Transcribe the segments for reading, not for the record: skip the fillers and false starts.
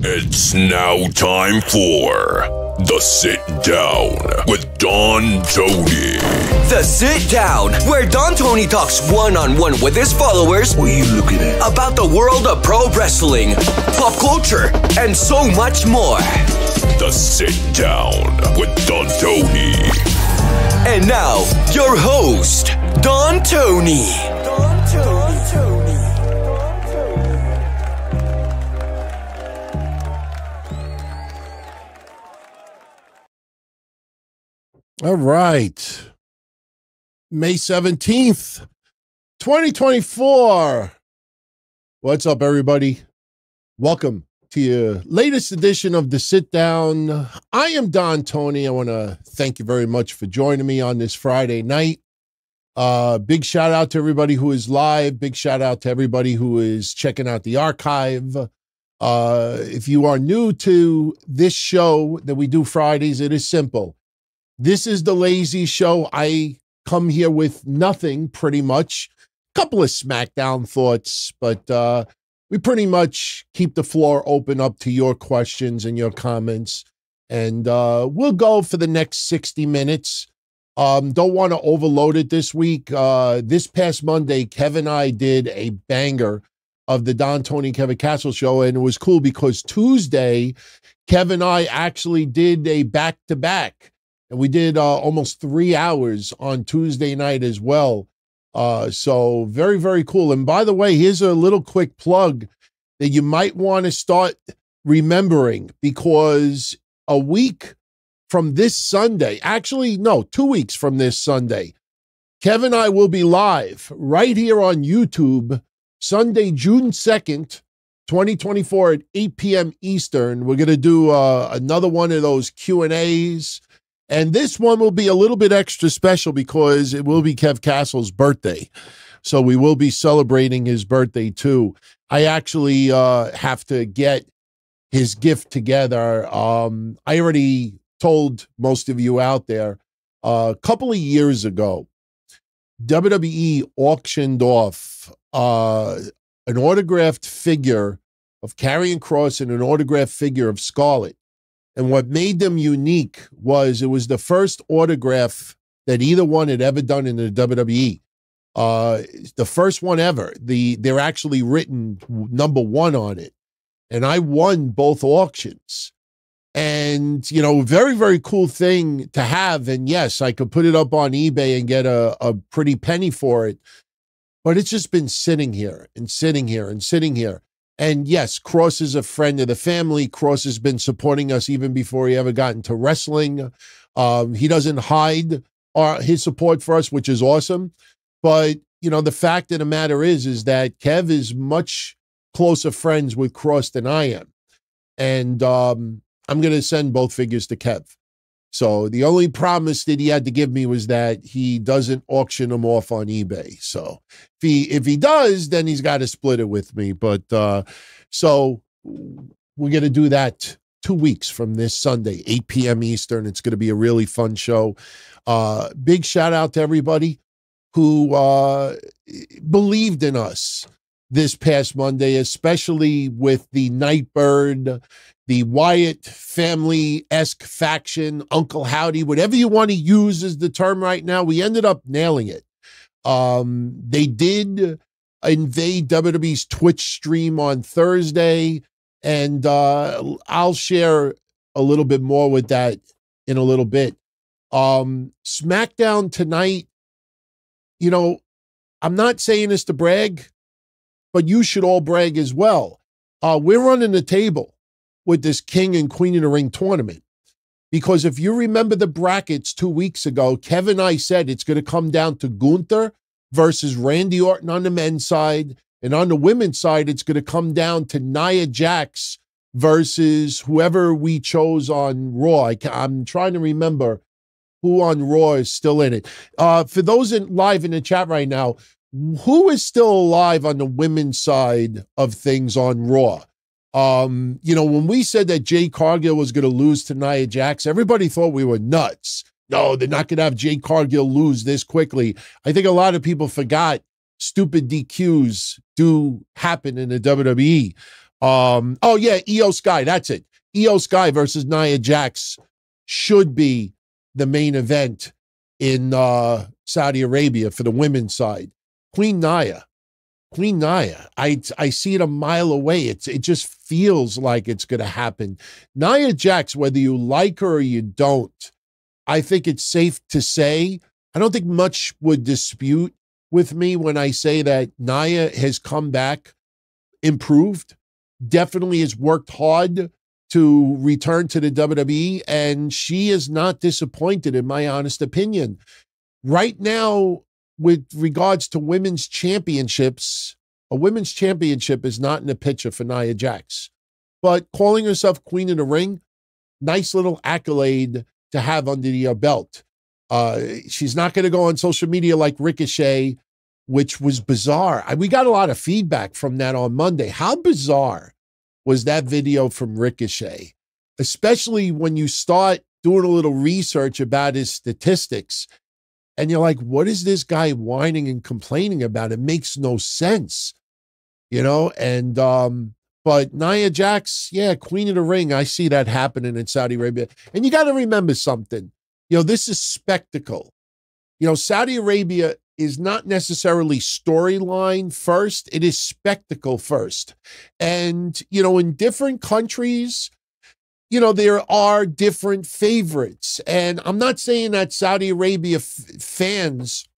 It's now time for The Sit Down with Don Tony. The Sit Down, where Don Tony talks one-on-one with his followers. What are you looking at? About the world of pro wrestling, pop culture, and so much more. The Sit Down with Don Tony. And now, your host, Don Tony. All right. May 17th, 2024. What's up, everybody? Welcome to your latest edition of The Sit Down. I am Don Tony. I want to thank you very much for joining me on this Friday night. Big shout out to everybody who is live. Big shout out to everybody who is checking out the archive. If you are new to this show that we do Fridays, it is simple. This is the lazy show. I come here with nothing, pretty much. A couple of SmackDown thoughts, but we pretty much keep the floor open up to your questions and your comments. And we'll go for the next 60 minutes. Don't want to overload it this week. This past Monday, Kevin and I did a banger of the Don Tony Kevin Castle show, and it was cool because Tuesday, Kevin and I actually did a back-to-back. And we did almost 3 hours on Tuesday night as well. So very, very cool. And by the way, here's a little quick plug that you might want to start remembering, because a week from this Sunday, actually, no, 2 weeks from this Sunday, Kevin and I will be live right here on YouTube, Sunday, June 2nd, 2024 at 8 p.m. Eastern. We're going to do another one of those Q&As. And this one will be a little bit extra special because it will be Kev Castle's birthday. So we will be celebrating his birthday too. I actually have to get his gift together. I already told most of you out there, a couple of years ago, WWE auctioned off an autographed figure of Karrion Kross and an autographed figure of Scarlett. And what made them unique was it was the first autograph that either one had ever done in the WWE. The first one ever. They're actually written number 1 on it. And I won both auctions. And, you know, very, very cool thing to have. And yes, I could put it up on eBay and get a pretty penny for it. But it's just been sitting here and sitting here and sitting here. And yes, Kross is a friend of the family. Kross has been supporting us even before he ever got into wrestling. He doesn't hide his support for us, which is awesome. But, you know, the fact of the matter is that Kev is much closer friends with Kross than I am. And I'm going to send both figures to Kev. So the only promise that he had to give me was that he doesn't auction them off on eBay. So if he does, then he's got to split it with me. But so we're going to do that 2 weeks from this Sunday, 8 p.m. Eastern. It's going to be a really fun show. Big shout out to everybody who believed in us this past Monday, especially with the Nightbird, the Wyatt family-esque faction, Uncle Howdy, whatever you want to use as the term right now. We ended up nailing it. They did invade WWE's Twitch stream on Thursday, and I'll share a little bit more with that in a little bit. SmackDown tonight, you know, I'm not saying this to brag, but you should all brag as well. We're running the table with this King and Queen of the Ring tournament. Because if you remember the brackets 2 weeks ago, Kevin and I said it's going to come down to Gunther versus Randy Orton on the men's side. And on the women's side, it's going to come down to Nia Jax versus whoever we chose on Raw. I'm trying to remember who on Raw is still in it. For those live in the chat right now, who is still alive on the women's side of things on Raw? You know, when we said that Jade Cargill was going to lose to Nia Jax, everybody thought we were nuts. No, they're not going to have Jade Cargill lose this quickly. I think a lot of people forgot stupid DQs do happen in the WWE. Oh yeah, Io Sky, that's it. Io Sky versus Nia Jax should be the main event in Saudi Arabia for the women's side. Queen Nia, I see it a mile away. It just feels like it's going to happen. Nia Jax, whether you like her or you don't, I think it's safe to say, I don't think much would dispute with me when I say that Nia has come back improved, definitely has worked hard to return to the WWE, and she is not disappointed, in my honest opinion. Right now, with regards to women's championships, a women's championship is not in the picture for Nia Jax. But calling herself Queen of the Ring, nice little accolade to have under your belt. She's not going to go on social media like Ricochet, which was bizarre. We got a lot of feedback from that on Monday. How bizarre was that video from Ricochet? Especially when you start doing a little research about his statistics, and you're like, what is this guy whining and complaining about? It makes no sense, you know? And, but Nia Jax, yeah, Queen of the Ring, I see that happening in Saudi Arabia. And you got to remember something, you know, this is spectacle. You know, Saudi Arabia is not necessarily storyline first, it is spectacle first. And, you know, in different countries, you know, there are different favorites. And I'm not saying that Saudi Arabia fans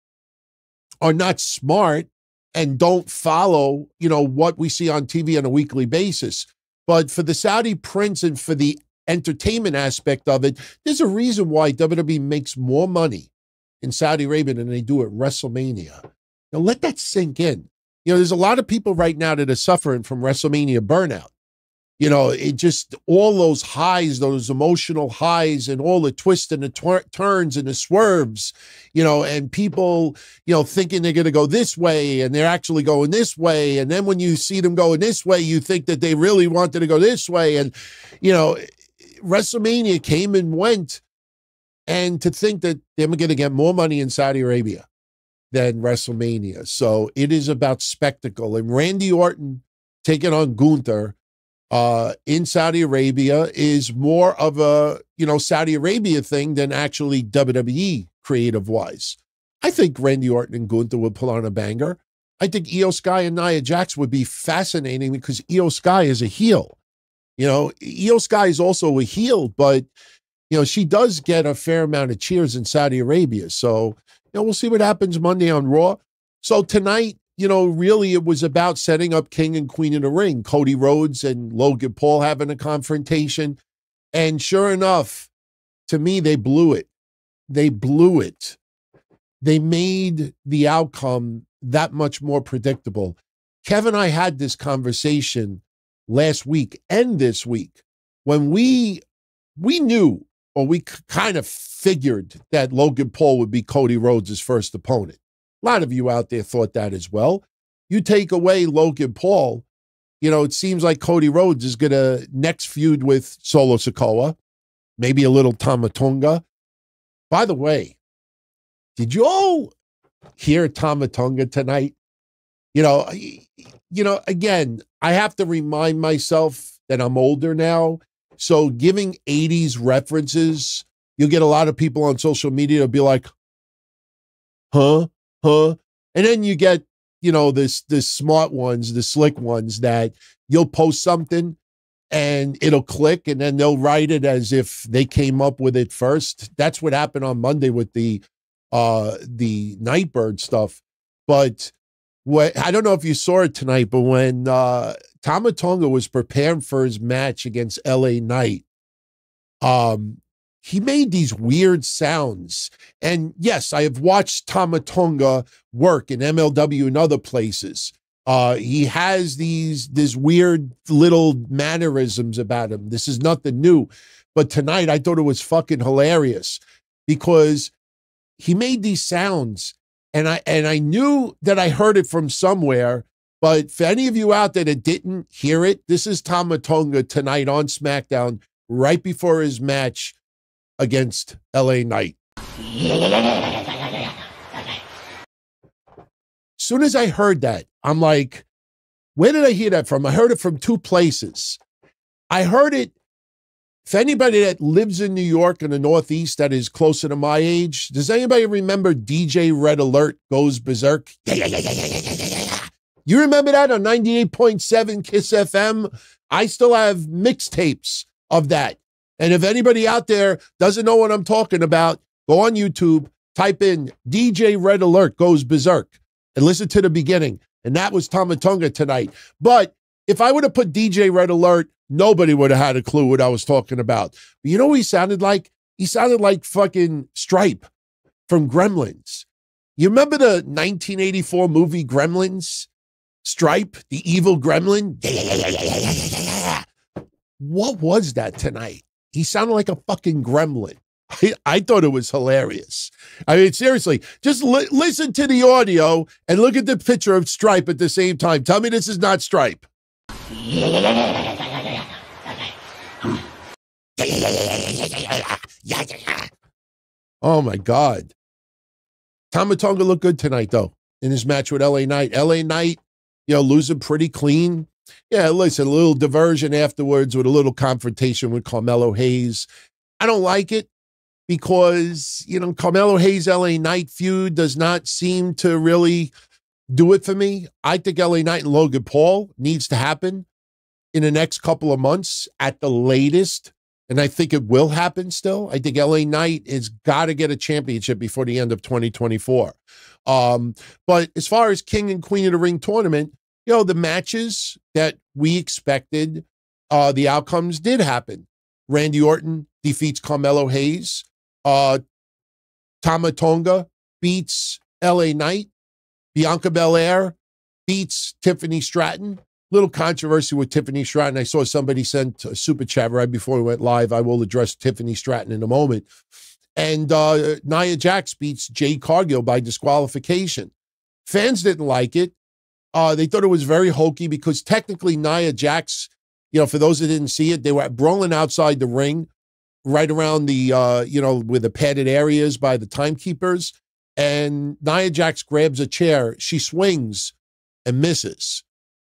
are not smart and don't follow, you know, what we see on TV on a weekly basis. But for the Saudi prince and for the entertainment aspect of it, there's a reason why WWE makes more money in Saudi Arabia than they do at WrestleMania. Now, let that sink in. You know, there's a lot of people right now that are suffering from WrestleMania burnout. You know, it just, all those highs, those emotional highs and all the twists and the turns and the swerves, you know, and people, you know, thinking they're going to go this way and they're actually going this way. And then when you see them going this way, you think that they really wanted to go this way. And, you know, WrestleMania came and went. And to think that they're going to get more money in Saudi Arabia than WrestleMania. So it is about spectacle. And Randy Orton taking on Gunther in Saudi Arabia is more of a, you know, Saudi Arabia thing than actually WWE creative-wise. I think Randy Orton and Gunther would pull on a banger. I think Io Sky and Nia Jax would be fascinating because Io Sky is a heel. You know, Io Sky is also a heel, but, you know, she does get a fair amount of cheers in Saudi Arabia. So, you know, we'll see what happens Monday on Raw. So tonight, you know, really it was about setting up King and Queen of the Ring, Cody Rhodes and Logan Paul having a confrontation. And sure enough, to me, they blew it. They blew it. They made the outcome that much more predictable. Kevin and I had this conversation last week and this week when we knew, or we kind of figured, that Logan Paul would be Cody Rhodes' first opponent. A lot of you out there thought that as well. You take away Logan Paul, you know, it seems like Cody Rhodes is going to next feud with Solo Sikoa, maybe a little Tama Tonga. By the way, did you all hear Tama Tonga tonight? You know, again, I have to remind myself that I'm older now. So giving 80s references, you'll get a lot of people on social media to be like, huh? And then you get, you know, the smart ones, the slick ones that you'll post something and it'll click and then they'll write it as if they came up with it first. That's what happened on Monday with the Nightbird stuff. But I don't know if you saw it tonight, but when Tama Tonga was preparing for his match against LA Knight, he made these weird sounds. And yes, I have watched Tama Tonga work in MLW and other places. He has these weird little mannerisms about him. This is nothing new. But tonight I thought it was fucking hilarious because he made these sounds and I knew that I heard it from somewhere. But for any of you out there that didn't hear it, this is Tama Tonga tonight on SmackDown right before his match against LA Knight. Soon as I heard that, I'm like, Where did I hear that from? I heard it from two places. I heard it, for anybody that lives in New York in the Northeast that is closer to my age, does anybody remember DJ Red Alert Goes Berserk? Yeah. You remember that on 98.7 KISS FM? I still have mixtapes of that. And if anybody out there doesn't know what I'm talking about, go on YouTube, type in DJ Red Alert Goes Berserk and listen to the beginning. And that was Tama Tonga tonight. But if I would have put DJ Red Alert, nobody would have had a clue what I was talking about. But you know what he sounded like? He sounded like fucking Stripe from Gremlins. You remember the 1984 movie Gremlins? Stripe, the evil gremlin? What was that tonight? He sounded like a fucking gremlin. I thought it was hilarious. I mean, seriously, just listen to the audio and look at the picture of Stripe at the same time. Tell me this is not Stripe. Oh, my God. Tama Tonga looked good tonight, though, in his match with LA Knight. LA Knight, losing pretty clean. Yeah, listen, a little diversion afterwards with a little confrontation with Carmelo Hayes. I don't like it because, Carmelo Hayes, LA Knight feud does not seem to really do it for me. I think LA Knight and Logan Paul needs to happen in the next couple of months at the latest. And I think it will happen still. I think LA Knight has got to get a championship before the end of 2024. But as far as King and Queen of the Ring tournament, the matches that we expected, the outcomes did happen. Randy Orton defeats Carmelo Hayes. Tama Tonga beats LA Knight. Bianca Belair beats Tiffany Stratton. Little controversy with Tiffany Stratton. I saw somebody sent a super chat right before we went live. I will address Tiffany Stratton in a moment. And Nia Jax beats Jade Cargill by disqualification. Fans didn't like it. They thought it was very hokey because technically Nia Jax, for those that didn't see it, they were brawling outside the ring, right around the, with the padded areas by the timekeepers. And Nia Jax grabs a chair. She swings and misses.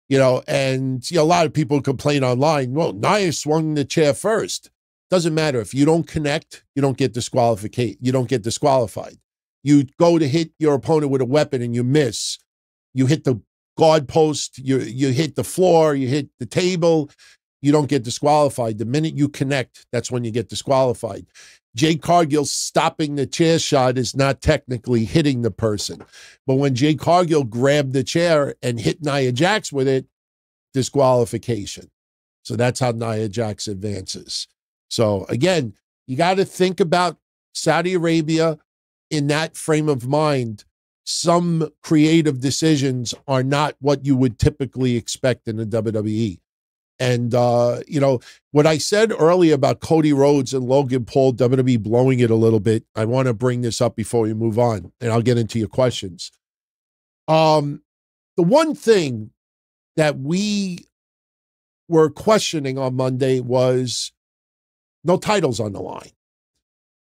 And a lot of people complain online, well, Nia swung the chair first. Doesn't matter. If you don't connect, you don't get disqualified. You go to hit your opponent with a weapon and you miss. You hit the guard post, you hit the floor, you hit the table, you don't get disqualified. The minute you connect, that's when you get disqualified. Jade Cargill stopping the chair shot is not technically hitting the person. But when Jade Cargill grabbed the chair and hit Nia Jax with it, disqualification. So that's how Nia Jax advances. So again, you got to think about Saudi Arabia in that frame of mind. Some creative decisions are not what you would typically expect in the WWE. And, what I said earlier about Cody Rhodes and Logan Paul, WWE blowing it a little bit, I want to bring this up before we move on, and I'll get into your questions. The one thing that we were questioning on Monday was no titles on the line.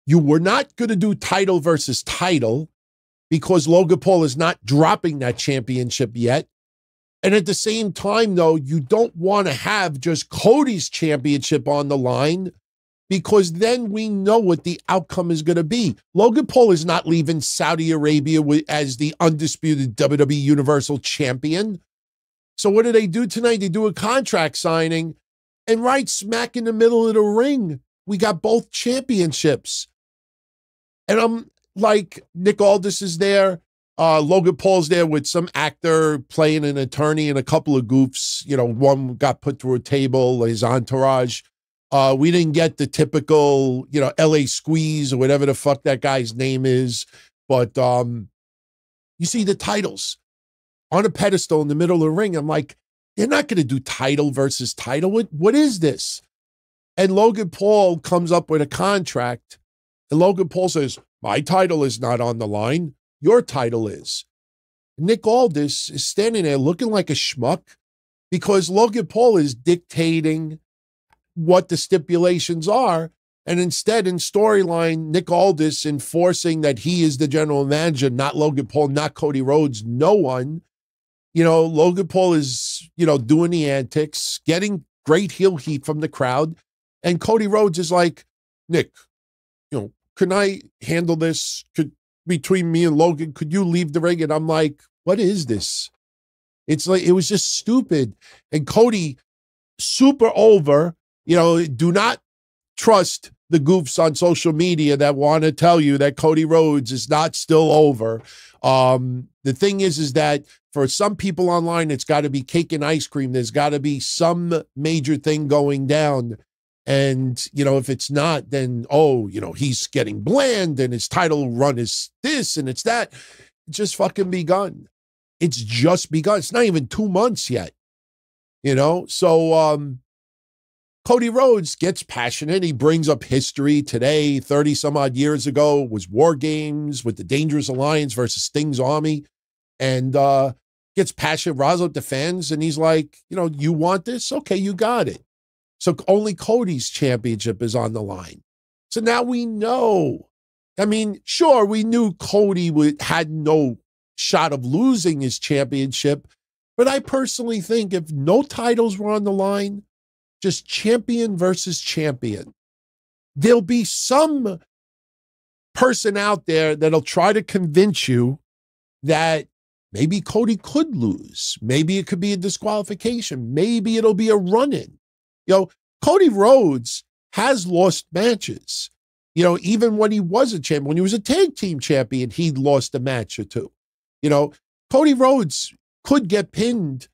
You were not going to do title versus title because Logan Paul is not dropping that championship yet. And at the same time, though, you don't want to have just Cody's championship on the line because then we know what the outcome is going to be. Logan Paul is not leaving Saudi Arabia as the undisputed WWE Universal Champion. So what do they do tonight? They do a contract signing, and right smack in the middle of the ring, we got both championships. And I'm like, Nick Aldis is there. Logan Paul's there with some actor playing an attorney and a couple of goofs. One got put through a table, his entourage. We didn't get the typical, LA Squeeze or whatever the fuck that guy's name is. But you see the titles on a pedestal in the middle of the ring. I'm like, they're not going to do title versus title. What is this? And Logan Paul comes up with a contract. And Logan Paul says, my title is not on the line. Your title is. Nick Aldis is standing there looking like a schmuck because Logan Paul is dictating what the stipulations are. And instead, in storyline, Nick Aldis enforcing that he is the general manager, not Logan Paul, not Cody Rhodes, no one. Logan Paul is, doing the antics, getting great heel heat from the crowd. And Cody Rhodes is like, Nick, can I handle this? Between me and Logan, could you leave the ring? And I'm like, what is this? It's like, it was just stupid. And Cody, super over, do not trust the goofs on social media that want to tell you that Cody Rhodes is not still over. The thing is that for some people online, it's got to be cake and ice cream. There's got to be some major thing going down. And, if it's not, then, he's getting bland and his title run is this and it's that. It's just fucking begun. It's just begun. It's not even 2 months yet, So Cody Rhodes gets passionate. He brings up history today, 30 some odd years ago, was War Games with the Dangerous Alliance versus Sting's Army, and gets passionate, riles up the fans. And he's like, you want this? Okay, you got it. So only Cody's championship is on the line. So now we know. I mean, sure, we knew Cody had no shot of losing his championship, but I personally think if no titles were on the line, just champion versus champion, there'll be some person out there that'll try to convince you that maybe Cody could lose. Maybe it could be a disqualification. Maybe it'll be a run-in. Cody Rhodes has lost matches. Even when he was a champion, when he was a tag team champion, he lost a match or two. Cody Rhodes could get pinned,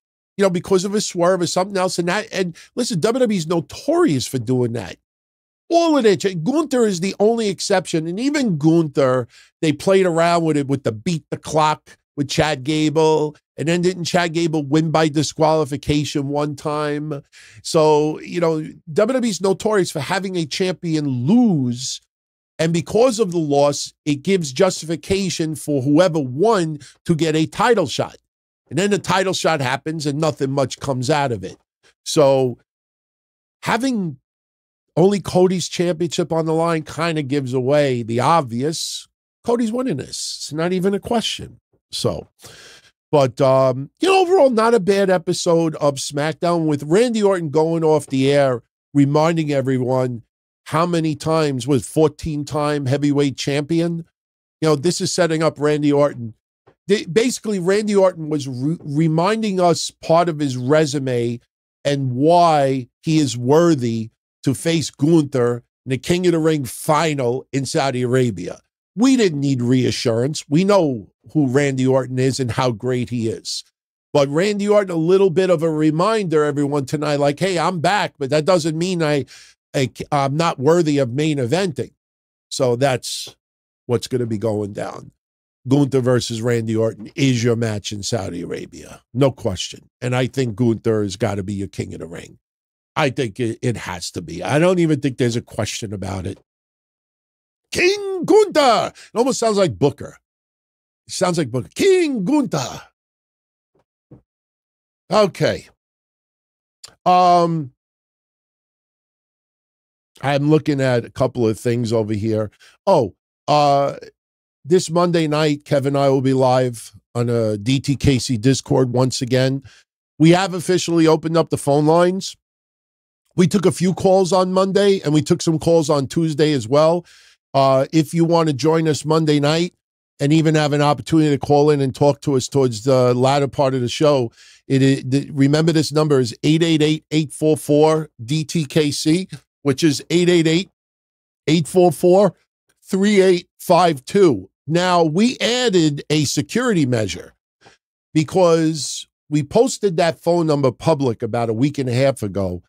because of a swerve or something else. And listen, WWE's notorious for doing that. All of it. Gunther is the only exception. And even Gunther, they played around with it with the beat the clock with Chad Gable. And then didn't Chad Gable win by disqualification one time? So, WWE's notorious for having a champion lose. And because of the loss, it gives justification for whoever won to get a title shot. And then the title shot happens and nothing much comes out of it. So having only Cody's championship on the line kind of gives away the obvious. Cody's winning this. It's not even a question. So, but, overall, not a bad episode of SmackDown with Randy Orton going off the air, reminding everyone how many times was 14-time heavyweight champion. This is setting up Randy Orton. Basically, Randy Orton was reminding us part of his resume and why he is worthy to face Gunther in the King of the Ring final in Saudi Arabia. We didn't need reassurance. We know who Randy Orton is and how great he is. But Randy Orton, a little bit of a reminder, everyone tonight, like, hey, I'm back, but that doesn't mean I'm not worthy of main eventing. So that's what's going to be going down. Gunther versus Randy Orton is your match in Saudi Arabia. No question. And I think Gunther has got to be your King of the Ring. I think it has to be. I don't even think there's a question about it. King Gunther. It almost sounds like Booker. It sounds like Booker. King Gunther. Okay. I'm looking at a couple of things over here. This Monday night, Kevin and I will be live on a DTKC Discord once again. We have officially opened up the phone lines. We took a few calls on Monday, and we took some calls on Tuesday as well. If you want to join us Monday night and even have an opportunity to call in and talk to us towards the latter part of the show, remember this number is 888-844-DTKC, which is 888-844-3852. Now, we added a security measure because we posted that phone number public about a week and a half ago,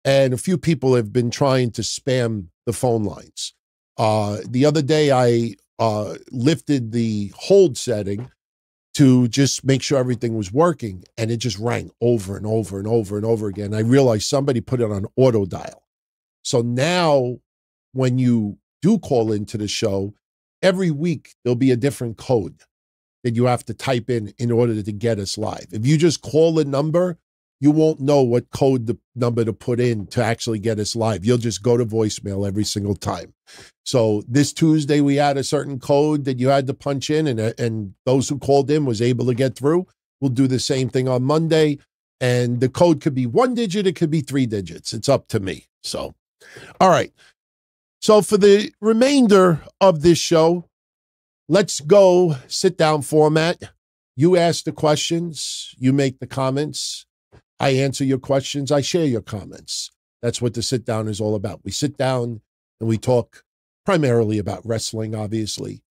and a few people have been trying to spam the phone lines. The other day, I lifted the hold setting to just make sure everything was working, and it just rang over and over and over and over again. I realized somebody put it on auto dial. So now when you do call into the show, every week there'll be a different code that you have to type in order to get us live. If you just call a number, you won't know what code number to put in to actually get us live. You'll just go to voicemail every single time. So this Tuesday, we had a certain code that you had to punch in, and those who called in was able to get through. We'll do the same thing on Monday. And the code could be 1 digit. It could be 3 digits. It's up to me. So, all right. So for the remainder of this show, let's go sit down format. You ask the questions. You make the comments. I answer your questions. I share your comments. That's what the sit down is all about. We sit down and we talk primarily about wrestling, obviously.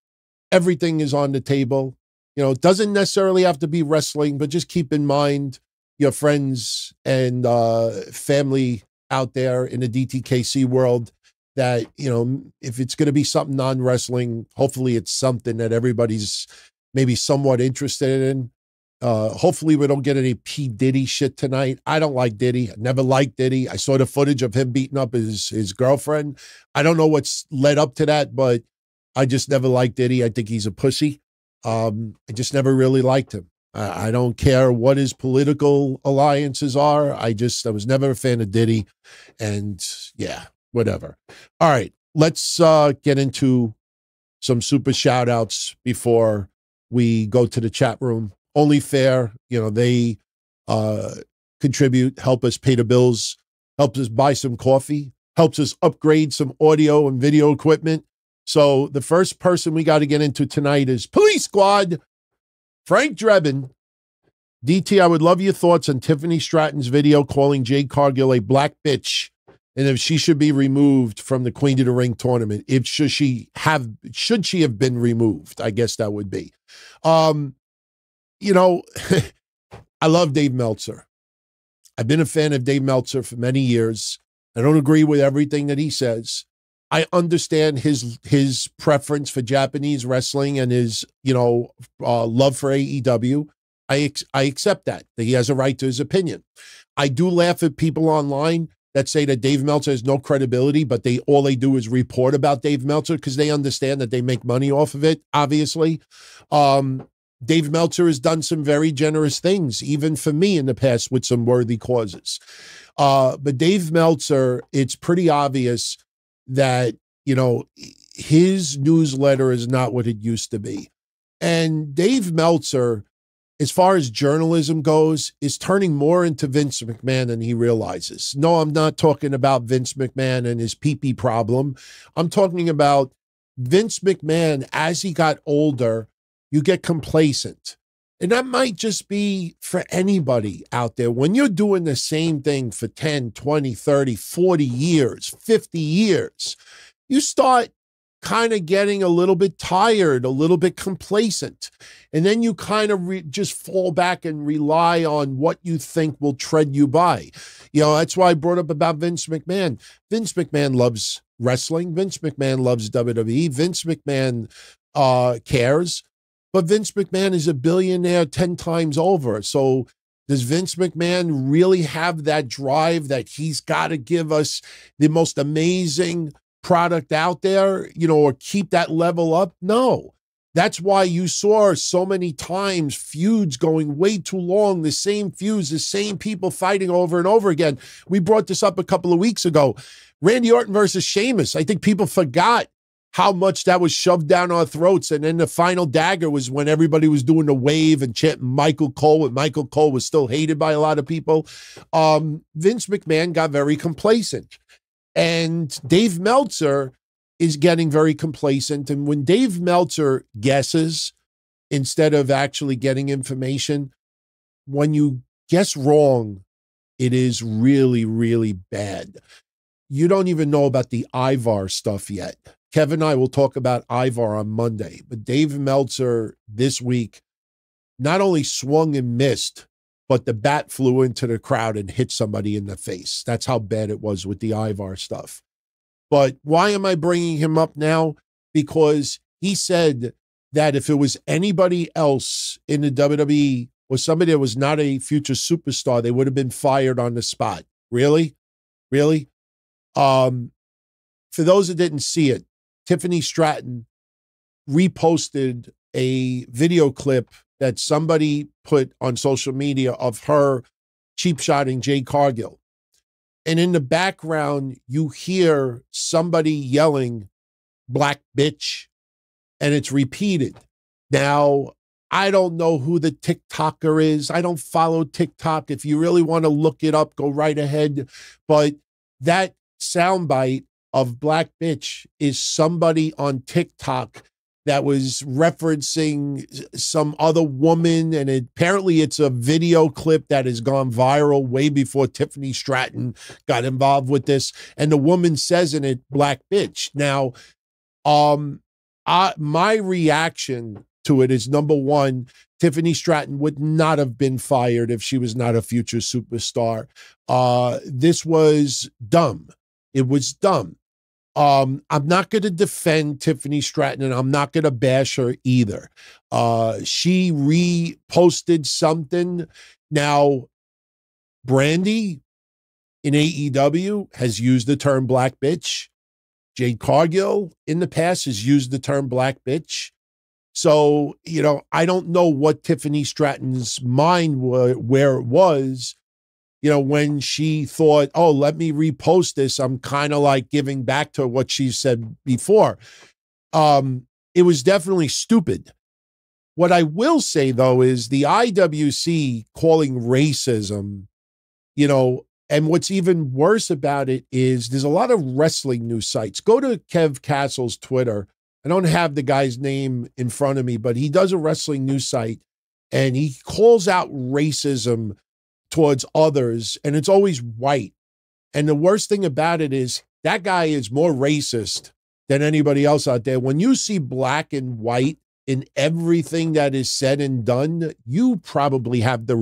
Everything is on the table. You know, it doesn't necessarily have to be wrestling, but just keep in mind your friends and family out there in the DTKC world that, you know, if it's going to be something non-wrestling, hopefully it's something that everybody's maybe somewhat interested in. Hopefully we don't get any P. Diddy shit tonight. I don't like Diddy. I never liked Diddy. I saw the footage of him beating up his girlfriend. I don't know what's led up to that, but I just never liked Diddy. I think he's a pussy. I just never really liked him. I don't care what his political alliances are. I was never a fan of Diddy. And yeah, whatever. All right, let's get into some super shout outs before we go to the chat room. Only fair, you know, they contribute, help us pay the bills, helps us buy some coffee, helps us upgrade some audio and video equipment. So the first person we got to get into tonight is Police Squad, Frank Drebin. DT, I would love your thoughts on Tiffany Stratton's video calling Jade Cargill a black bitch and if she should be removed from the Queen of the Ring tournament. Should she have been removed? I guess that would be. You know, I love Dave Meltzer. I've been a fan of Dave Meltzer for many years. I don't agree with everything that he says. I understand his preference for Japanese wrestling and his, you know, love for AEW. I accept that he has a right to his opinion. I do laugh at people online that say that Dave Meltzer has no credibility, but all they do is report about Dave Meltzer because they understand that they make money off of it, obviously. Dave Meltzer has done some very generous things, even for me in the past, with some worthy causes. But Dave Meltzer, it's pretty obvious that, you know, his newsletter is not what it used to be. And Dave Meltzer, as far as journalism goes, is turning more into Vince McMahon than he realizes. No, I'm not talking about Vince McMahon and his pee-pee problem. I'm talking about Vince McMahon, as he got older, you get complacent. And that might just be for anybody out there. When you're doing the same thing for 10, 20, 30, 40 years, 50 years, you start kind of getting a little bit tired, a little bit complacent. And then you kind of just fall back and rely on what you think will tread you by. You know, that's why I brought up about Vince McMahon. Vince McMahon loves wrestling. Vince McMahon loves WWE. Vince McMahon cares. But Vince McMahon is a billionaire 10 times over. So does Vince McMahon really have that drive that he's got to give us the most amazing product out there, you know, or keep that level up? No. That's why you saw so many times feuds going way too long, the same feuds, the same people fighting over and over again. We brought this up a couple of weeks ago. Randy Orton versus Sheamus. I think people forgot how much that was shoved down our throats. And then the final dagger was when everybody was doing the wave and chanting Michael Cole, and Michael Cole was still hated by a lot of people. Vince McMahon got very complacent. And Dave Meltzer is getting very complacent. And when Dave Meltzer guesses instead of actually getting information, when you guess wrong, it is really, really bad. You don't even know about the Ivar stuff yet. Kevin and I will talk about Ivar on Monday, but Dave Meltzer this week not only swung and missed, but the bat flew into the crowd and hit somebody in the face. That's how bad it was with the Ivar stuff. But why am I bringing him up now? Because he said that if it was anybody else in the WWE or somebody that was not a future superstar, they would have been fired on the spot. Really? Really? For those that didn't see it, Tiffany Stratton reposted a video clip that somebody put on social media of her cheap-shotting Jade Cargill. And in the background, you hear somebody yelling, "Black bitch," and it's repeated. Now, I don't know who the TikToker is. I don't follow TikTok. If you really want to look it up, go right ahead. But that soundbite of Black Bitch is somebody on TikTok that was referencing some other woman, and apparently it's a video clip that has gone viral way before Tiffany Stratton got involved with this. And the woman says in it, Black Bitch. Now, my reaction to it is, number one, Tiffany Stratton would not have been fired if she was not a future superstar. This was dumb. It was dumb. I'm not going to defend Tiffany Stratton, and I'm not going to bash her either. She reposted something. Now, Brandy in AEW has used the term Black Bitch. Jade Cargill in the past has used the term Black Bitch. So, you know, I don't know what Tiffany Stratton's mind where it was, you know, when she thought, oh, let me repost this. I'm kind of like giving back to what she said before. It was definitely stupid. What I will say, though, is the IWC calling racism, you know, and what's even worse about it is there's a lot of wrestling news sites. Go to Kev Castle's Twitter. I don't have the guy's name in front of me, but he does a wrestling news site, and he calls out racism towards others, and it's always white. And the worst thing about it is that guy is more racist than anybody else out there. When you see black and white in everything that is said and done, you probably have the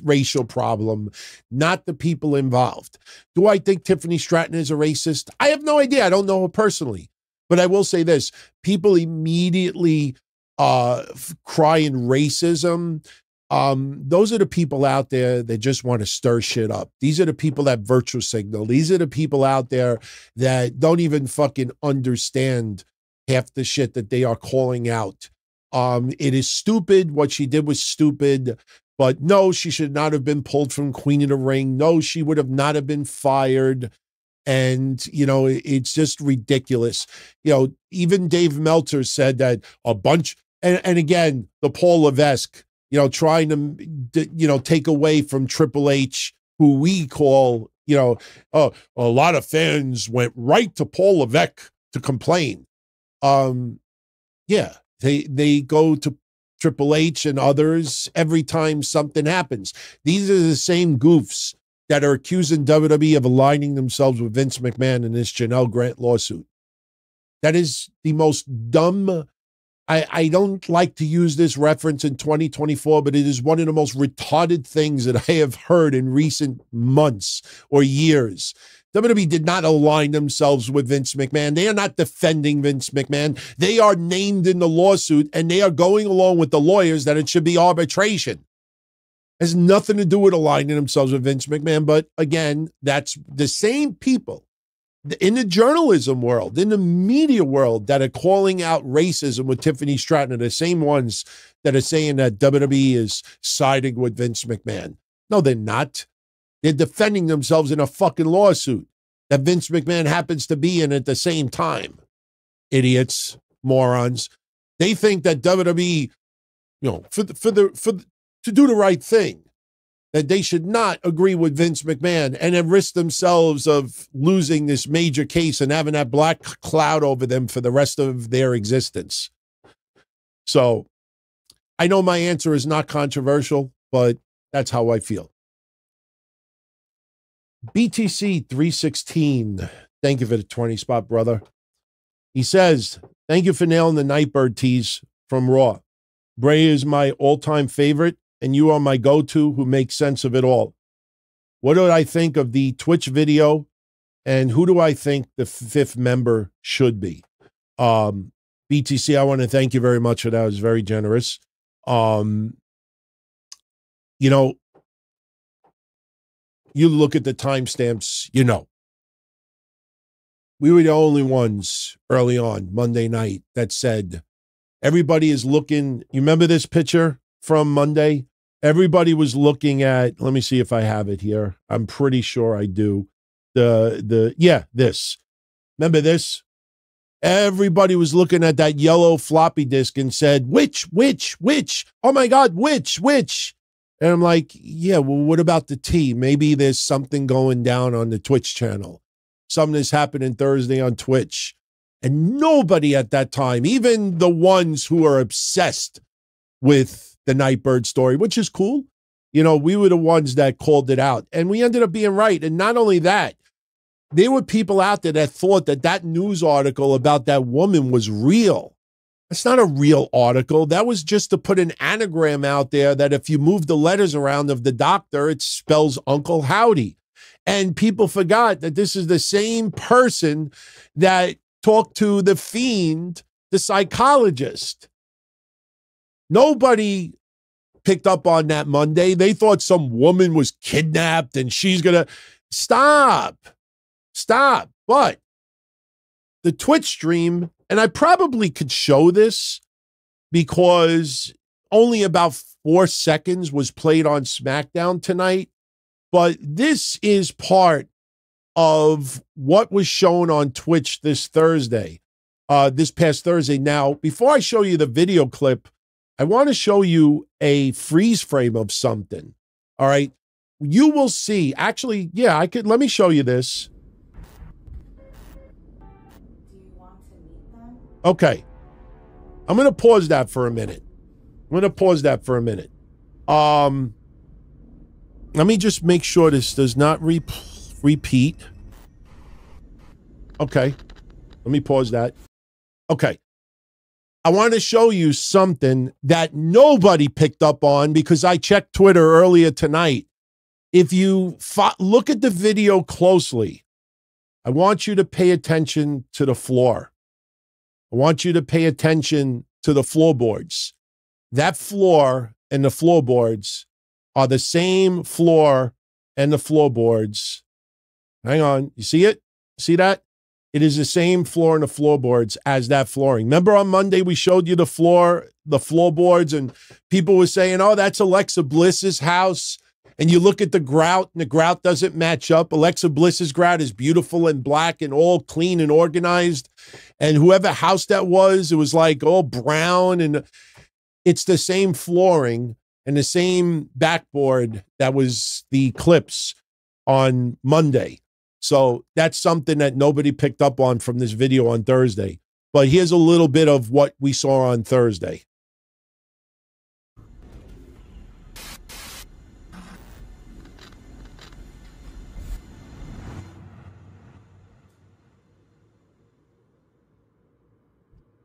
racial problem, not the people involved. Do I think Tiffany Stratton is a racist? I have no idea. I don't know her personally. But I will say this, people immediately crying racism. Those are the people out there that just want to stir shit up. These are the people that virtue signal. These are the people out there that don't even fucking understand half the shit that they are calling out. It is stupid. What she did was stupid. But no, she should not have been pulled from Queen of the Ring. No, she would have not have been fired. And, you know, it's just ridiculous. You know, even Dave Meltzer said that a bunch, and again, the Paul Levesque, you know, trying to, you know, take away from Triple H, who we call, you know, a lot of fans went right to Paul Levesque to complain. Yeah, they go to Triple H and others every time something happens. These are the same goofs that are accusing WWE of aligning themselves with Vince McMahon in this Janelle Grant lawsuit. That is the most dumb. I don't like to use this reference in 2024, but it is one of the most retarded things that I have heard in recent months or years. WWE did not align themselves with Vince McMahon. They are not defending Vince McMahon. They are named in the lawsuit, and they are going along with the lawyers that it should be arbitration. Has nothing to do with aligning themselves with Vince McMahon. But again, that's the same people in the journalism world, in the media world, that are calling out racism with Tiffany Stratton are the same ones that are saying that WWE is siding with Vince McMahon. No, they're not. They're defending themselves in a fucking lawsuit that Vince McMahon happens to be in at the same time. Idiots, morons. They think that WWE, you know, to do the right thing, that they should not agree with Vince McMahon and then risk themselves of losing this major case and having that black cloud over them for the rest of their existence. So I know my answer is not controversial, but that's how I feel. BTC 316, thank you for the 20 spot, brother. He says, thank you for nailing the Nightbird tease from Raw. Bray is my all-time favorite, and you are my go-to who makes sense of it all. What do I think of the Twitch video, and who do I think the fifth member should be? BTC, I want to thank you very much for that. It was very generous. You know, you look at the timestamps, you know. We were the only ones early on Monday night that said, everybody is looking. You remember this picture from Monday? Everybody was looking at, let me see if I have it here. I'm pretty sure I do. This. Remember this? Everybody was looking at that yellow floppy disk and said, which? Oh my God, which? And I'm like, yeah, well, what about the T? Maybe there's something going down on the Twitch channel. Something that's happening Thursday on Twitch. And nobody at that time, even the ones who are obsessed with the Nightbird story, which is cool. You know, we were the ones that called it out. And we ended up being right. And not only that, there were people out there that thought that that news article about that woman was real. It's not a real article. That was just to put an anagram out there that if you move the letters around of the doctor, it spells Uncle Howdy. And people forgot that this is the same person that talked to the fiend, the psychologist. Nobody picked up on that Monday. They thought some woman was kidnapped and she's going to stop. But the Twitch stream, and I probably could show this because only about 4 seconds was played on SmackDown tonight. But this is part of what was shown on Twitch this Thursday, this past Thursday. Now, before I show you the video clip, I want to show you a freeze frame of something. All right. You will see. Actually, yeah, let me show you this. Okay. I'm going to pause that for a minute. Let me just make sure this does not repeat. Okay. Let me pause that. Okay. I want to show you something that nobody picked up on because I checked Twitter earlier tonight. If you look at the video closely, I want you to pay attention to the floor. I want you to pay attention to the floorboards. That floor and the floorboards are the same floor and the floorboards. Hang on. You see it? See that? It is the same floor and the floorboards as that flooring. Remember on Monday we showed you the floorboards, and people were saying, oh, that's Alexa Bliss's house. And you look at the grout, and the grout doesn't match up. Alexa Bliss's grout is beautiful and black and all clean and organized. And whoever house that was, it was like all brown. And it's the same flooring and the same backboard that was the clips on Monday. So that's something that nobody picked up on from this video on Thursday. But here's a little bit of what we saw on Thursday.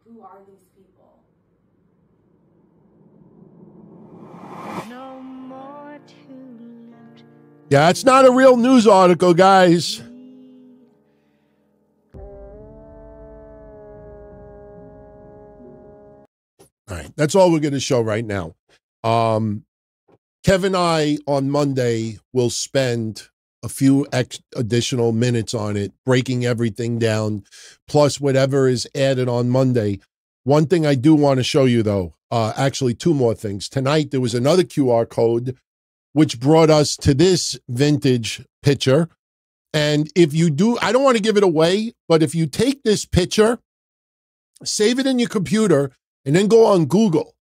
Who are these people? No more to left. Yeah, it's not a real news article, guys. All right, that's all we're going to show right now. Kevin and I on Monday will spend a few additional minutes on it, breaking everything down, plus whatever is added on Monday. One thing I do want to show you, though, actually two more things. Tonight, there was another QR code, which brought us to this vintage picture. And if you do, I don't want to give it away, but if you take this picture, save it in your computer, and then go on Google.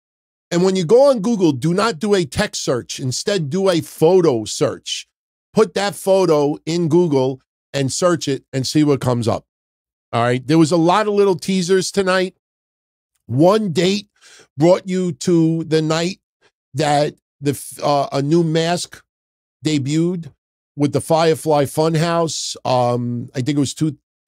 And when you go on Google, do not do a text search. Instead, do a photo search. Put that photo in Google and search it and see what comes up. All right. There was a lot of little teasers tonight. One date brought you to the night that a new mask debuted with the Firefly Funhouse. I think it was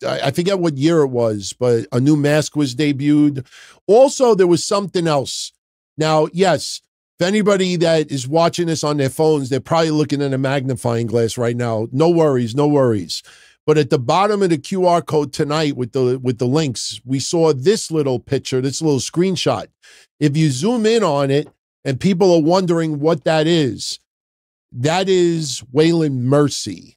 I forget what year it was, but a new mask was debuted. Also, there was something else. Now, yes, if anybody that is watching this on their phones, they're probably looking at a magnifying glass right now. No worries, no worries. But at the bottom of the QR code tonight with the links, we saw this little picture, this little screenshot. If you zoom in on it and people are wondering what that is Waylon Mercy.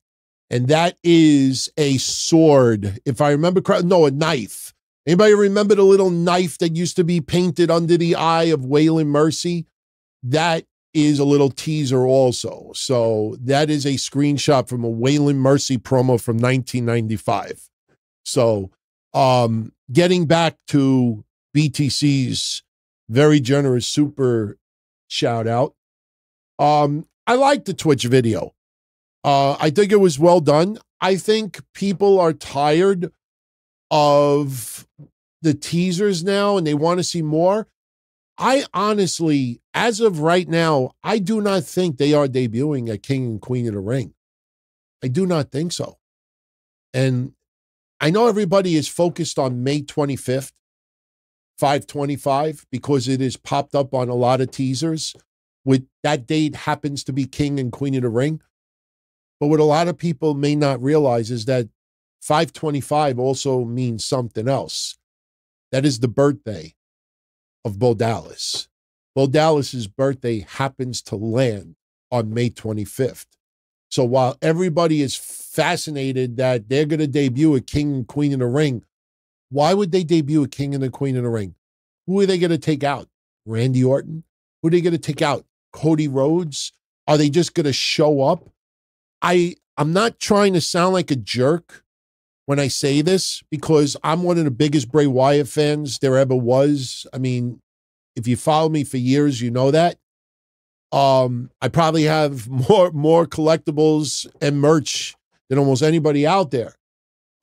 And that is a sword, if I remember correctly. No, a knife. Anybody remember the little knife that used to be painted under the eye of Waylon Mercy? That is a little teaser also. So that is a screenshot from a Waylon Mercy promo from 1995. So getting back to BTC's very generous super shout out. I like the Twitch video. I think it was well done. I think people are tired of the teasers now and they want to see more. I honestly, as of right now, I do not think they are debuting at King and Queen of the Ring. I do not think so. And I know everybody is focused on May 25th, 5/25, because it is popped up on a lot of teasers. With that date happens to be King and Queen of the Ring. But what a lot of people may not realize is that 5/25 also means something else. That is the birthday of Bo Dallas. Bo Dallas's birthday happens to land on May 25th. So while everybody is fascinated that they're going to debut a King and Queen of the Ring, why would they debut a King and a Queen of the Ring? Who are they going to take out? Randy Orton? Who are they going to take out? Cody Rhodes? Are they just going to show up? I'm not trying to sound like a jerk when I say this, because I'm one of the biggest Bray Wyatt fans there ever was. I mean, if you follow me for years, you know that. I probably have more collectibles and merch than almost anybody out there.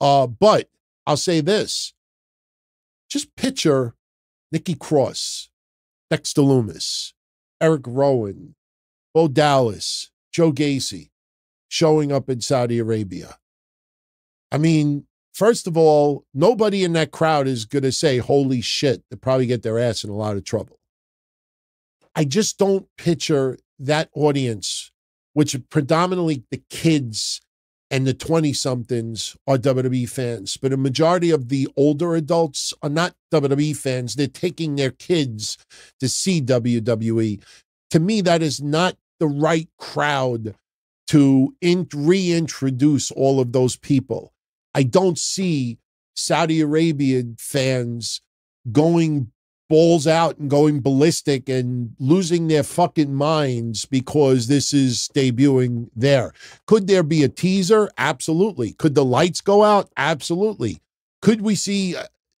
But I'll say this. Just picture Nikki Cross, Dexter Lumis, Eric Rowan, Bo Dallas, Joe Gacy showing up in Saudi Arabia. I mean, first of all, nobody in that crowd is going to say, holy shit. They'll probably get their ass in a lot of trouble. I just don't picture that audience, which are predominantly the kids and the 20-somethings are WWE fans, but a majority of the older adults are not WWE fans. They're taking their kids to see WWE. To me, that is not the right crowd to reintroduce all of those people. I don't see Saudi Arabian fans going balls out and going ballistic and losing their fucking minds because this is debuting there. Could there be a teaser? Absolutely. Could the lights go out? Absolutely. Could we see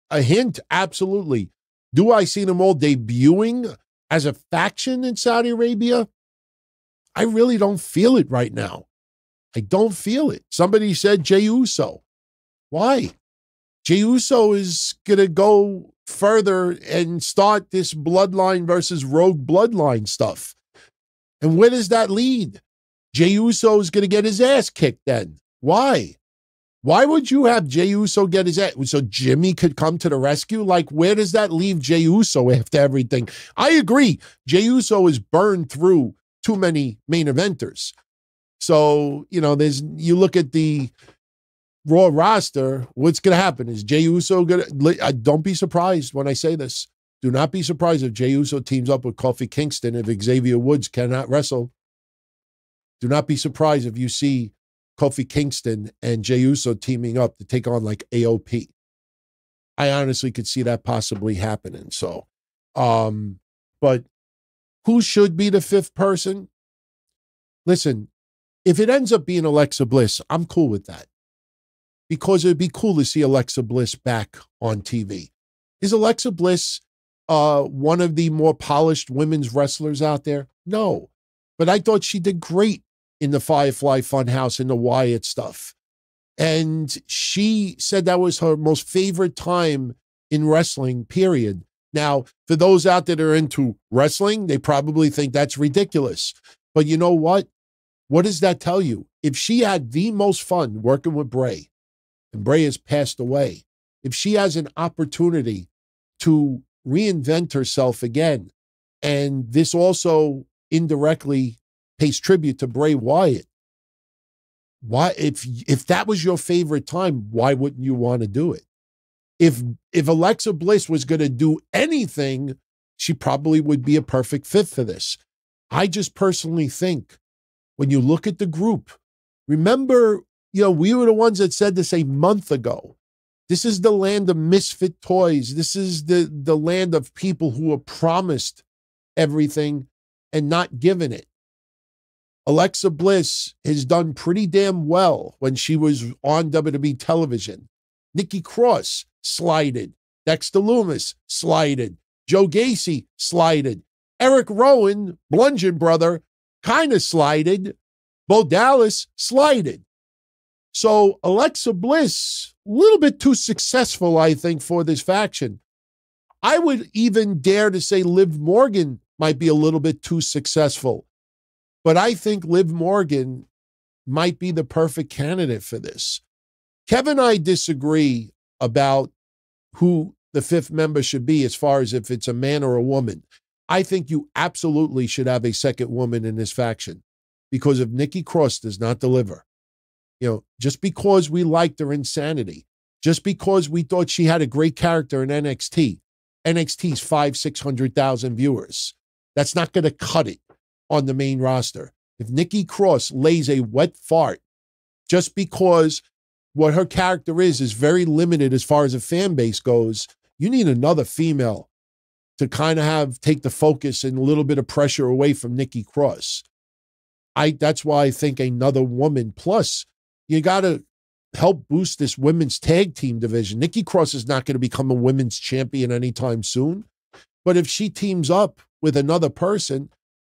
a hint? Absolutely. Do I see them all debuting as a faction in Saudi Arabia? I really don't feel it right now. I don't feel it. Somebody said Jey Uso. Why? Jey Uso is going to go further and start this bloodline versus rogue bloodline stuff. And where does that lead? Jey Uso is going to get his ass kicked then. Why? Why would you have Jey Uso get his ass? So Jimmy could come to the rescue? Like, where does that leave Jey Uso after everything? I agree. Jey Uso is burned through too many main eventers. So, you know, you look at the Raw roster, what's going to happen? Is Jey Uso going to, don't be surprised when I say this. Do not be surprised if Jey Uso teams up with Kofi Kingston if Xavier Woods cannot wrestle. Do not be surprised if you see Kofi Kingston and Jey Uso teaming up to take on like AOP. I honestly could see that possibly happening. So, but who should be the fifth person? Listen, if it ends up being Alexa Bliss, I'm cool with that. Because it'd be cool to see Alexa Bliss back on TV. Is Alexa Bliss one of the more polished women's wrestlers out there? No. But I thought she did great in the Firefly Funhouse and the Wyatt stuff. And she said that was her most favorite time in wrestling, period. Now, for those out there that are into wrestling, they probably think that's ridiculous. But you know what? What does that tell you? If she had the most fun working with Bray, and Bray has passed away, if she has an opportunity to reinvent herself again, and this also indirectly pays tribute to Bray Wyatt, why, if that was your favorite time, why wouldn't you want to do it? If Alexa Bliss was going to do anything, she probably would be a perfect fit for this. I just personally think when you look at the group, remember, you know, we were the ones that said this a month ago. This is the land of misfit toys. This is the land of people who are promised everything and not given it. Alexa Bliss has done pretty damn well when she was on WWE television. Nikki Cross slided. Dexter Lumis slided. Joe Gacy slided. Eric Rowan, Bludgeon brother, kind of slided. Bo Dallas slided. So Alexa Bliss, a little bit too successful, I think, for this faction. I would even dare to say Liv Morgan might be a little bit too successful. But I think Liv Morgan might be the perfect candidate for this. Kevin and I disagree about who the fifth member should be as far as if it's a man or a woman. I think you absolutely should have a second woman in this faction because if Nikki Cross does not deliver, just because we liked her insanity, just because we thought she had a great character in NXT, NXT's 500,000-600,000 viewers, that's not going to cut it on the main roster. If Nikki Cross lays a wet fart just because what her character is very limited as far as a fan base goes, you need another female to kind of take the focus and a little bit of pressure away from Nikki Cross. That's why I think another woman. Plus, you got to help boost this women's tag team division. Nikki Cross is not going to become a women's champion anytime soon. But if she teams up with another person,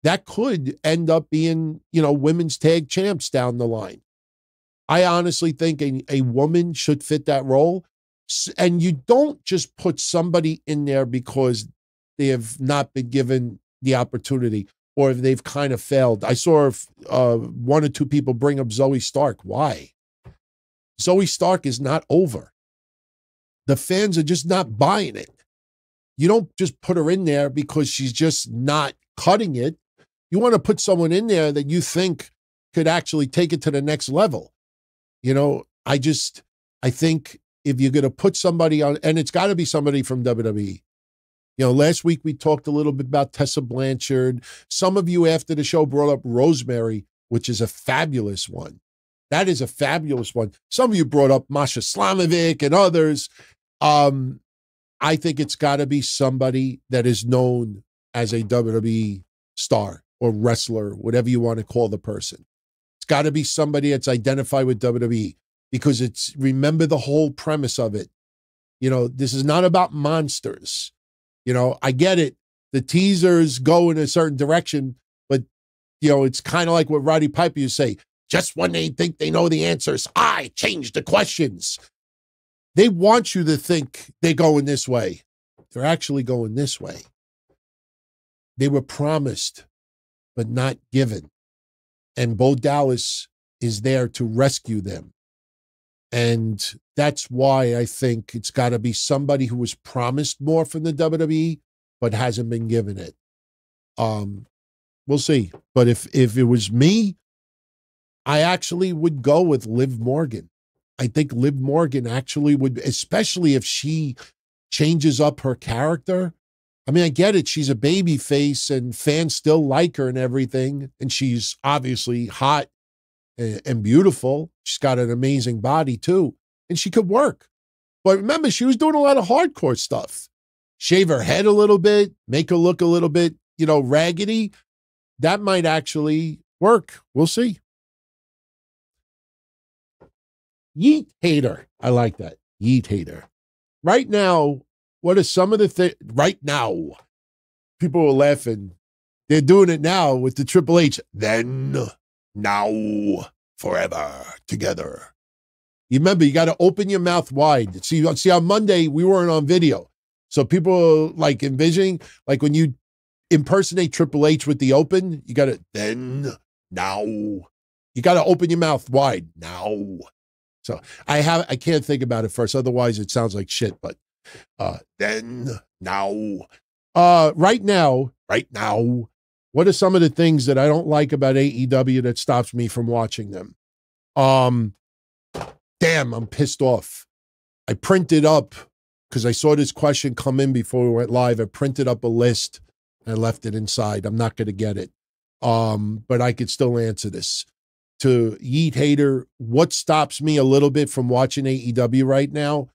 that could end up being, women's tag champs down the line. I honestly think a woman should fit that role. And you don't just put somebody in there because they have not been given the opportunity or if they've kind of failed. I saw one or two people bring up Zoe Stark. Why? Zoe Stark is not over. The fans are just not buying it. You don't just put her in there because she's just not cutting it. You want to put someone in there that you think could actually take it to the next level. I think if you're going to put somebody on, and it's got to be somebody from WWE. Last week we talked a little bit about Tessa Blanchard. Some of you after the show brought up Rosemary, which is a fabulous one. That is a fabulous one. Some of you brought up Masha Slamovic and others. I think it's got to be somebody that is known as a WWE star or wrestler, whatever you want to call the person. It's got to be somebody that's identified with WWE because remember the whole premise of it. This is not about monsters. I get it. The teasers go in a certain direction, but, it's kind of like what Roddy Piper used to say, just when they think they know the answers, I change the questions. They want you to think they're going this way. They're actually going this way. They were promised, but not given. And Bo Dallas is there to rescue them. And that's why I think it's got to be somebody who was promised more from the WWE, but hasn't been given it. We'll see. But if it was me, I actually would go with Liv Morgan. I think Liv Morgan actually would, especially if she changes up her character. I mean, I get it. She's a baby face and fans still like her and everything. And she's obviously hot and beautiful. She's got an amazing body too. And she could work. But remember, she was doing a lot of hardcore stuff. Shave her head a little bit, make her look a little bit, raggedy. That might actually work. We'll see. Yeet hater. I like that. Yeet hater. Right now, what are some of the things? Right now, people are laughing. They're doing it now with the Triple H. Then, now, forever, together. You remember, you got to open your mouth wide. See, on Monday, we weren't on video. So people are like envisioning, like when you impersonate Triple H with the open, you got to, then, now. You got to open your mouth wide. Now. So I can't think about it first. Otherwise, it sounds like shit. But then, now. Right now, what are some of the things that I don't like about AEW that stops me from watching them? Damn, I'm pissed off. I printed up, because I saw this question come in before we went live. I printed up a list and I left it inside. I'm not going to get it. But I could still answer this. To Yeet Hater, what stops me a little bit from watching AEW right now?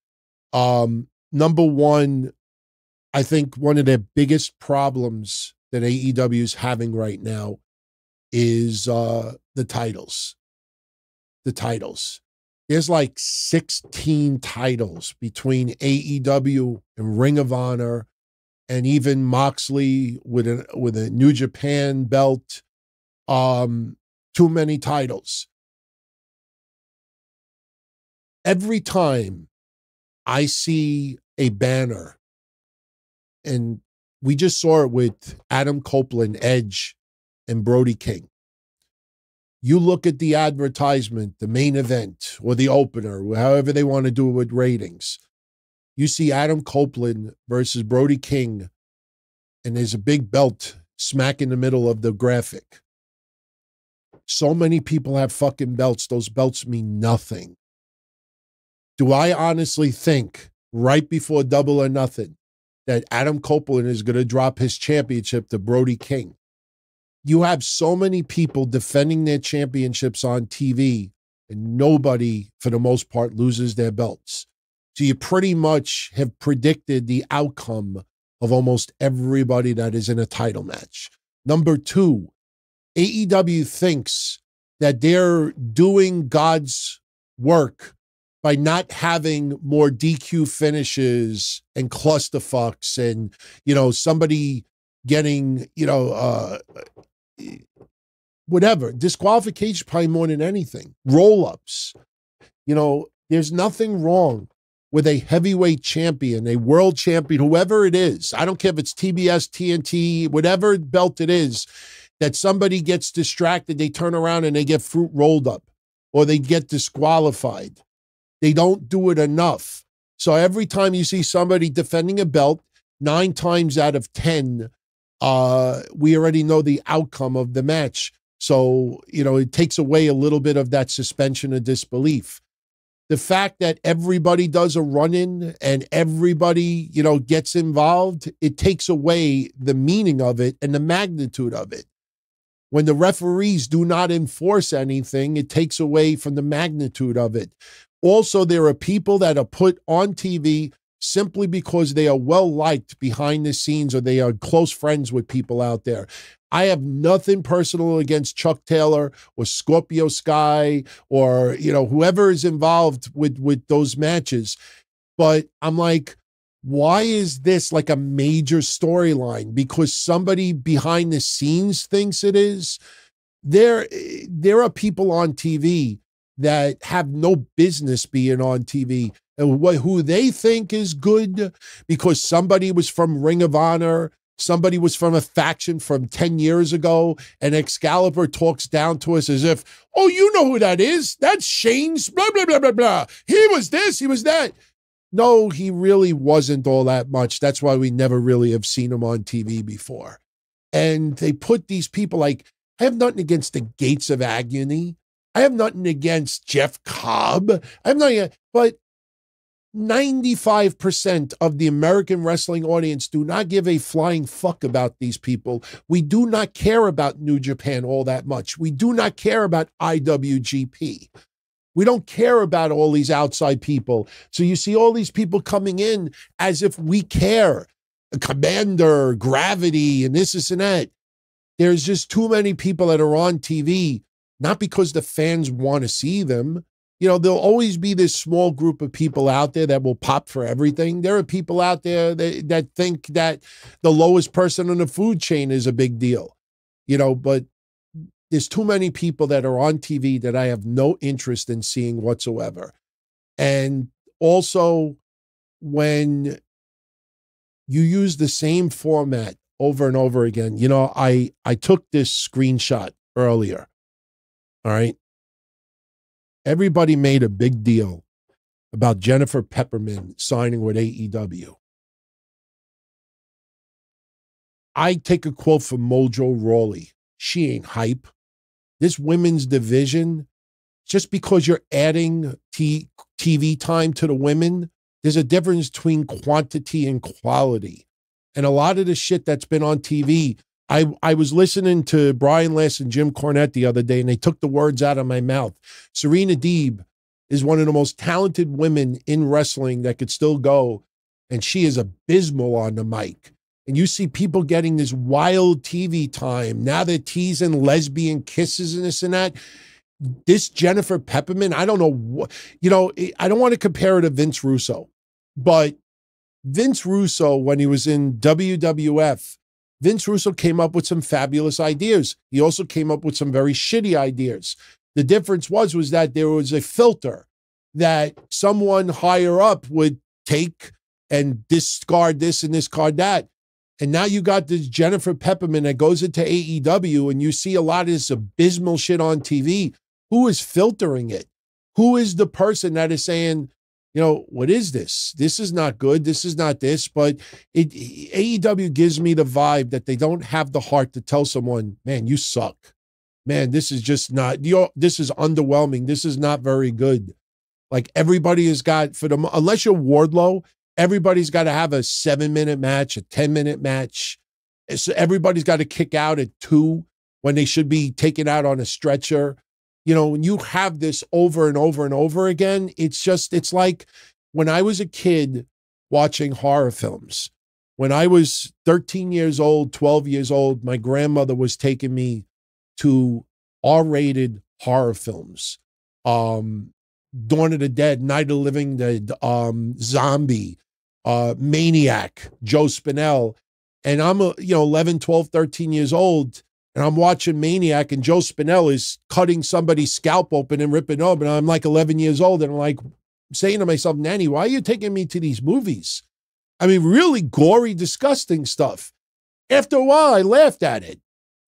Number one, I think one of the biggest problems that AEW is having right now is the titles. The titles. There's like 16 titles between AEW and Ring of Honor, and even Moxley with a New Japan belt. Too many titles. Every time I see a banner, and we just saw it with Adam Copeland, Edge, and Brody King. You look at the advertisement, the main event, or the opener, however they want to do it with ratings. You see Adam Copeland versus Brody King, and there's a big belt smack in the middle of the graphic. So many people have fucking belts. Those belts mean nothing. Do I honestly think right before Double or Nothing that Adam Copeland is going to drop his championship to Brody King? You have so many people defending their championships on TV, and nobody, for the most part, loses their belts. So you pretty much have predicted the outcome of almost everybody that is in a title match. Number two, AEW thinks that they're doing God's work by not having more DQ finishes and clusterfucks and, somebody getting, whatever. Disqualification probably more than anything. Roll-ups. There's nothing wrong with a heavyweight champion, a world champion, whoever it is. I don't care if it's TBS, TNT, whatever belt it is, that somebody gets distracted, they turn around and they get fruit rolled up, or they get disqualified. They don't do it enough. So every time you see somebody defending a belt, 9 times out of 10, we already know the outcome of the match. So, it takes away a little bit of that suspension of disbelief. The fact that everybody does a run-in and everybody, gets involved, it takes away the meaning of it and the magnitude of it. When the referees do not enforce anything, it takes away from the magnitude of it. Also, there are people that are put on TV simply because they are well-liked behind the scenes or they are close friends with people out there. I have nothing personal against Chuck Taylor or Scorpio Sky or, whoever is involved with those matches. But I'm like, why is this like a major storyline? Because somebody behind the scenes thinks it is? There are people on TV that have no business being on TV, and who they think is good because somebody was from Ring of Honor, somebody was from a faction from 10 years ago, and Excalibur talks down to us as if, oh, you know who that is? That's Shane's blah, blah, blah, blah, blah. He was this, he was that. No, he really wasn't all that much. That's why we never really have seen him on TV before. And they put these people like, I have nothing against the Gates of Agony. I have nothing against Jeff Cobb. I have nothing, but 95% of the American wrestling audience do not give a flying fuck about these people. We do not care about New Japan all that much. We do not care about IWGP. We don't care about all these outside people. So you see all these people coming in as if we care. Commander, Gravity, and this and that. There's just too many people that are on TV, not because the fans want to see them. There'll always be this small group of people out there that will pop for everything. There are people out there that think that the lowest person on the food chain is a big deal, but there's too many people that are on TV that I have no interest in seeing whatsoever. And also, when you use the same format over and over again, I took this screenshot earlier. All right. Everybody made a big deal about Jennifer Pepperman signing with AEW. I take a quote from Mojo Rawley. She ain't hype. This women's division, just because you're adding TV time to the women, there's a difference between quantity and quality. And a lot of the shit that's been on TV, I was listening to Brian Last and Jim Cornette the other day, and they took the words out of my mouth. Serena Deeb is one of the most talented women in wrestling that could still go, and she is abysmal on the mic. And you see people getting this wild TV time. Now they're teasing lesbian kisses and this and that. this Jennifer Pepperman, I don't know what, you know, I don't want to compare her to Vince Russo, but Vince Russo, when he was in WWF, Vince Russo came up with some fabulous ideas. He also came up with some very shitty ideas. The difference was that there was a filter that someone higher up would take and discard this and discard that. And now you got this Jennifer Pepperman that goes into AEW and you see a lot of this abysmal shit on TV. Who is filtering it? Who is the person that is saying, you know, what is this? This is not good. This is not this. But AEW gives me the vibe that they don't have the heart to tell someone, man, you suck. Man, this is just not, this is underwhelming. This is not very good. Like everybody has got, unless you're Wardlow, everybody's got to have a 7-minute match, a 10-minute match. So everybody's got to kick out at 2 when they should be taken out on a stretcher. You know, when you have this over and over and over again, it's like when I was a kid watching horror films. When I was 13 years old, 12 years old, my grandmother was taking me to R-rated horror films. Dawn of the Dead, Night of the Living Dead, Zombie, Maniac, Joe Spinell. And I'm 11, 12, 13 years old, and I'm watching Maniac, and Joe Spinell is cutting somebody's scalp open and ripping open. I'm like 11 years old, and I'm like saying to myself, Nanny, why are you taking me to these movies? I mean, really gory, disgusting stuff. After a while, I laughed at it.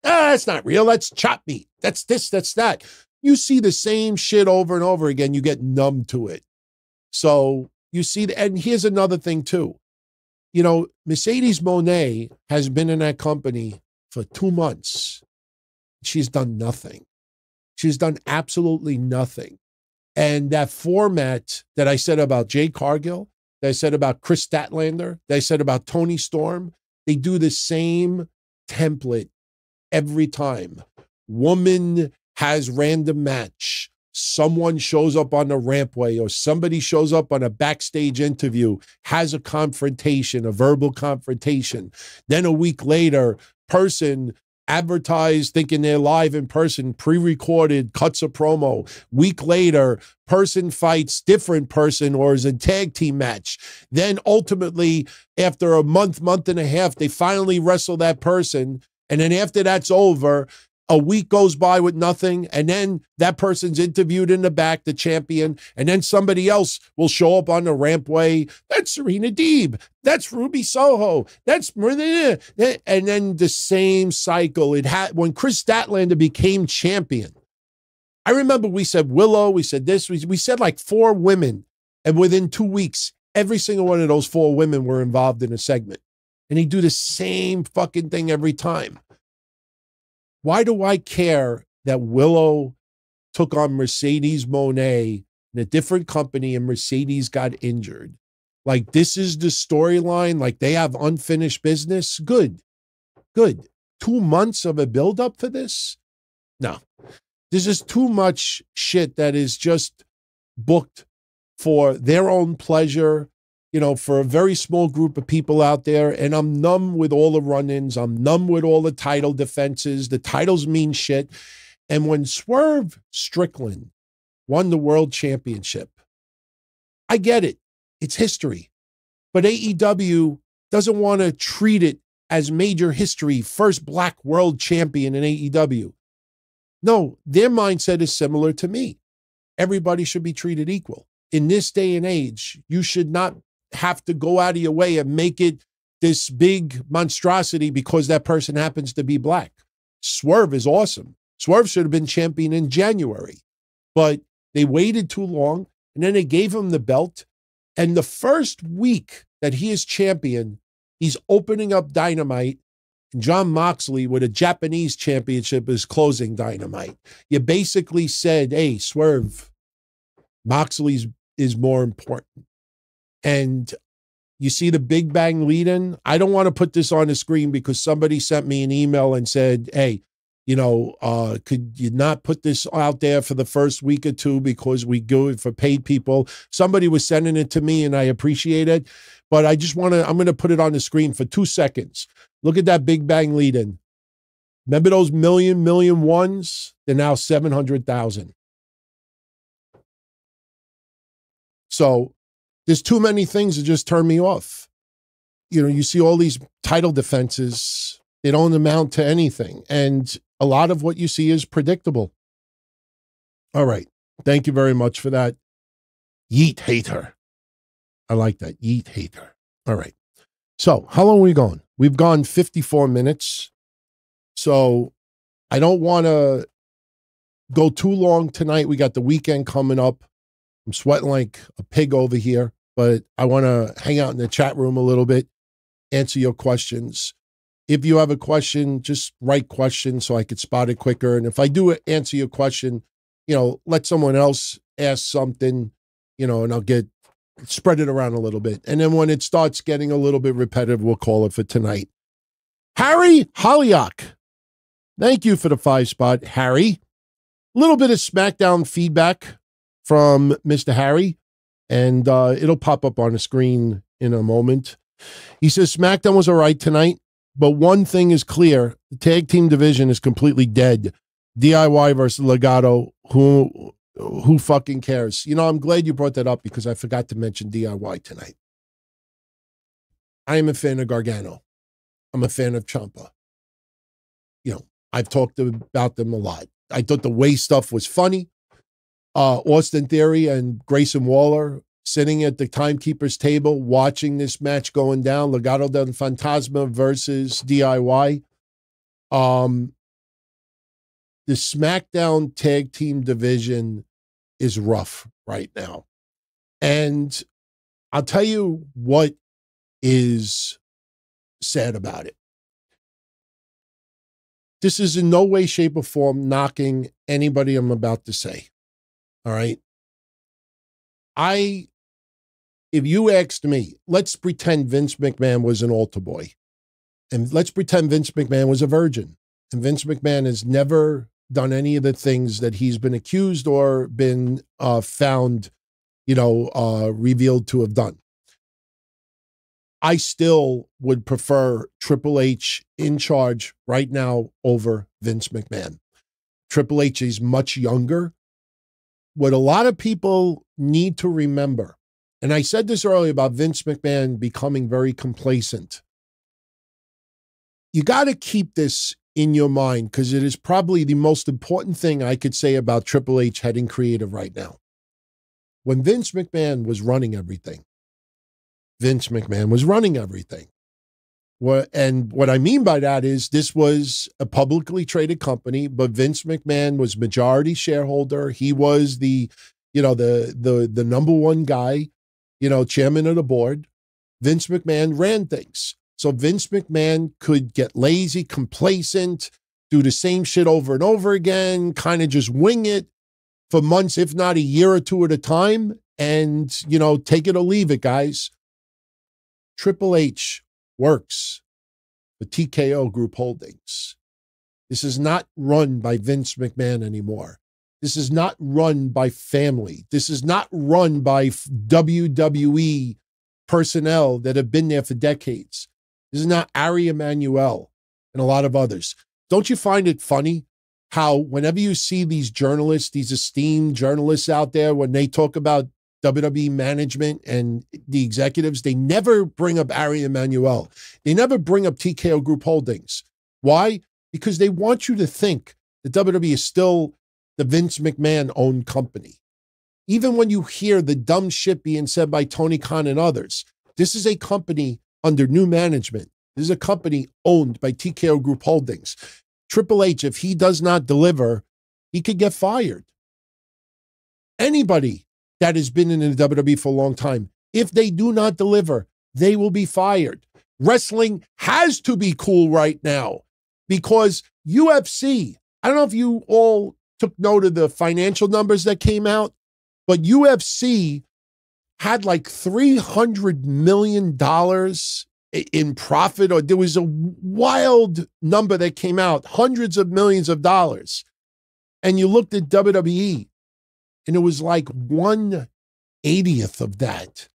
That's not real. That's chop meat. That's this, that's that. You see the same shit over and over again. You get numb to it. So you see, and here's another thing too. You know, Mercedes Moné has been in that company for 2 months. She's done nothing. She's done absolutely nothing. And that format that I said about Jay Cargill, that I said about Chris Statlander, that I said about Tony Storm, they do the same template every time. Woman has random match. Someone shows up on the rampway or somebody shows up on a backstage interview, has a confrontation, a verbal confrontation. Then a week later, person advertised thinking they're live in person, pre-recorded, cuts a promo. Week later, person fights different person or is a tag team match. Then ultimately, after a month and a half, they finally wrestle that person. And then after that's over, a week goes by with nothing, and then that person's interviewed in the back, the champion, and then somebody else will show up on the rampway. That's Serena Deeb. That's Ruby Soho. That's and then the same cycle. It had when Chris Statlander became champion. I remember we said Willow, we said this, we said like 4 women, and within 2 weeks, every single one of those 4 women were involved in a segment, and he'd do the same fucking thing every time. Why do I care that Willow took on Mercedes Moné in a different company and Mercedes got injured? Like, this is the storyline. Like, they have unfinished business. Good. 2 months of a buildup for this? No. This is too much shit that is just booked for their own pleasure, you know, for a very small group of people out there. And I'm numb with all the run-ins. I'm numb with all the title defenses. The titles mean shit. And when Swerve Strickland won the world championship, I get it. It's history. But AEW doesn't want to treat it as major history. First black world champion in AEW. No, their mindset is similar to me. Everybody should be treated equal. In this day and age, you should not have to go out of your way and make it this big monstrosity because that person happens to be black. Swerve is awesome. Swerve should have been champion in January, but they waited too long, and then they gave him the belt. And the first week that he is champion, he's opening up Dynamite, and Jon Moxley with a Japanese championship is closing Dynamite. You basically said, hey, Swerve, Moxley's is more important. And you see the Big Bang lead-in. I don't want to put this on the screen because somebody sent me an email and said, hey, you know, could you not put this out there for the first week or 2 because we go it for paid people? Somebody was sending it to me and I appreciate it. But I just want to, I'm going to put it on the screen for 2 seconds. Look at that Big Bang lead-in. Remember those million ones? They're now 700,000. So there's too many things that just turn me off. You know, you see all these title defenses, they don't amount to anything. And a lot of what you see is predictable. All right. Thank you very much for that. Yeet hater. I like that. Yeet hater. All right. So how long are we going? We've gone 54 minutes. So I don't want to go too long tonight. We got the weekend coming up. I'm sweating like a pig over here, but I want to hang out in the chat room a little bit, answer your questions. If you have a question, just write questions so I could spot it quicker. And if I do answer your question, you know, let someone else ask something, you know, and I'll spread it around a little bit. And then when it starts getting a little bit repetitive, we'll call it for tonight. Harry Holyock. Thank you for the 5 spot, Harry. A little bit of SmackDown feedback from Mr. Harry, and it'll pop up on the screen in a moment. He says, SmackDown was all right tonight, but one thing is clear. The tag team division is completely dead. DIY versus Legado, who fucking cares? You know, I'm glad you brought that up because I forgot to mention DIY tonight. I am a fan of Gargano. I'm a fan of Ciampa. You know, I've talked about them a lot. I thought the Way stuff was funny. Austin Theory and Grayson Waller sitting at the timekeeper's table watching this match going down. Legado del Fantasma versus DIY. The SmackDown tag team division is rough right now. And I'll tell you what is sad about it. This is in no way, shape, or form knocking anybody I'm about to say. All right. If you asked me, let's pretend Vince McMahon was an altar boy. And let's pretend Vince McMahon was a virgin. And Vince McMahon has never done any of the things that he's been accused or been found, you know, revealed to have done. I still would prefer Triple H in charge right now over Vince McMahon. Triple H is much younger. What a lot of people need to remember, and I said this earlier about Vince McMahon becoming very complacent. You got to keep this in your mind because it is probably the most important thing I could say about Triple H heading creative right now. When Vince McMahon was running everything, Vince McMahon was running everything. And what I mean by that is this was a publicly traded company, but Vince McMahon was majority shareholder. He was the number one guy, you know, chairman of the board. Vince McMahon ran things. So Vince McMahon could get lazy, complacent, do the same shit over and over again, kind of just wing it for months, if not a year or two at a time. And, you know, take it or leave it, guys. Triple H works for TKO Group Holdings. This is not run by Vince McMahon anymore. This is not run by family. This is not run by WWE personnel that have been there for decades. This is not Ari Emanuel and a lot of others. Don't you find it funny how whenever you see these journalists, these esteemed journalists out there, when they talk about WWE management and the executives, they never bring up Ari Emanuel. They never bring up TKO Group Holdings. Why? Because they want you to think that WWE is still the Vince McMahon-owned company. Even when you hear the dumb shit being said by Tony Khan and others, this is a company under new management. This is a company owned by TKO Group Holdings. Triple H, if he does not deliver, he could get fired. Anybody that has been in the WWE for a long time, if they do not deliver, they will be fired. Wrestling has to be cool right now because UFC, I don't know if you all took note of the financial numbers that came out, but UFC had like $300 million in profit, or there was a wild number that came out, hundreds of millions of dollars. And you looked at WWE, and it was like 1/80th of that.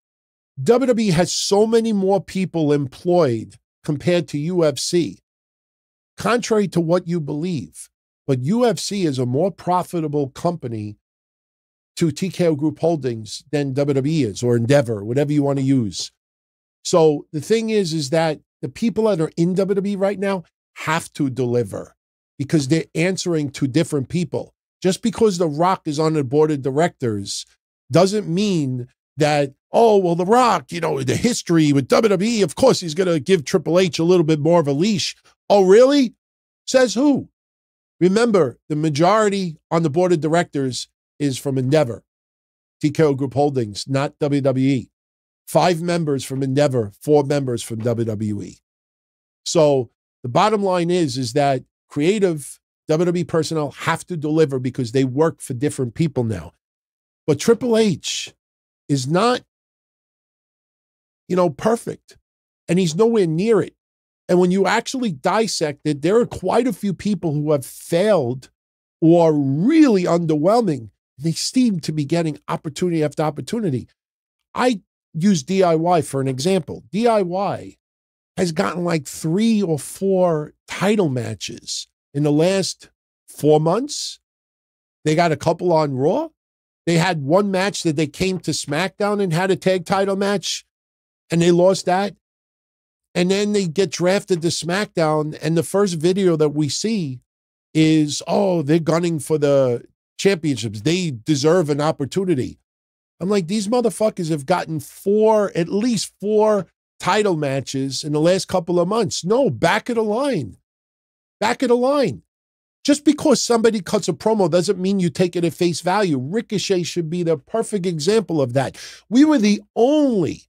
WWE has so many more people employed compared to UFC, contrary to what you believe. But UFC is a more profitable company to TKO Group Holdings than WWE is, or Endeavor, whatever you want to use. So the thing is that the people that are in WWE right now have to deliver because they're answering to different people. Just because The Rock is on the board of directors doesn't mean that, oh, well, The Rock, you know, the history with WWE, of course, he's going to give Triple H a little bit more of a leash. Oh, really? Says who? Remember, the majority on the board of directors is from Endeavor, TKO Group Holdings, not WWE. 5 members from Endeavor, 4 members from WWE. So the bottom line is that creative WWE personnel have to deliver because they work for different people now. But Triple H is not, you know, perfect, and he's nowhere near it. And when you actually dissect it, there are quite a few people who have failed or really underwhelming. They seem to be getting opportunity after opportunity. I use DIY for an example. DIY has gotten like 3 or 4 title matches in the last 4 months. They got a couple on Raw. They had one match that they came to SmackDown and had a tag title match, and they lost that. And then they get drafted to SmackDown, and the first video that we see is, oh, they're gunning for the championships. They deserve an opportunity. I'm like, these motherfuckers have gotten at least 4 title matches in the last couple of months. No, back of the line. Back of the line. Just because somebody cuts a promo doesn't mean you take it at face value. Ricochet should be the perfect example of that. We were the only,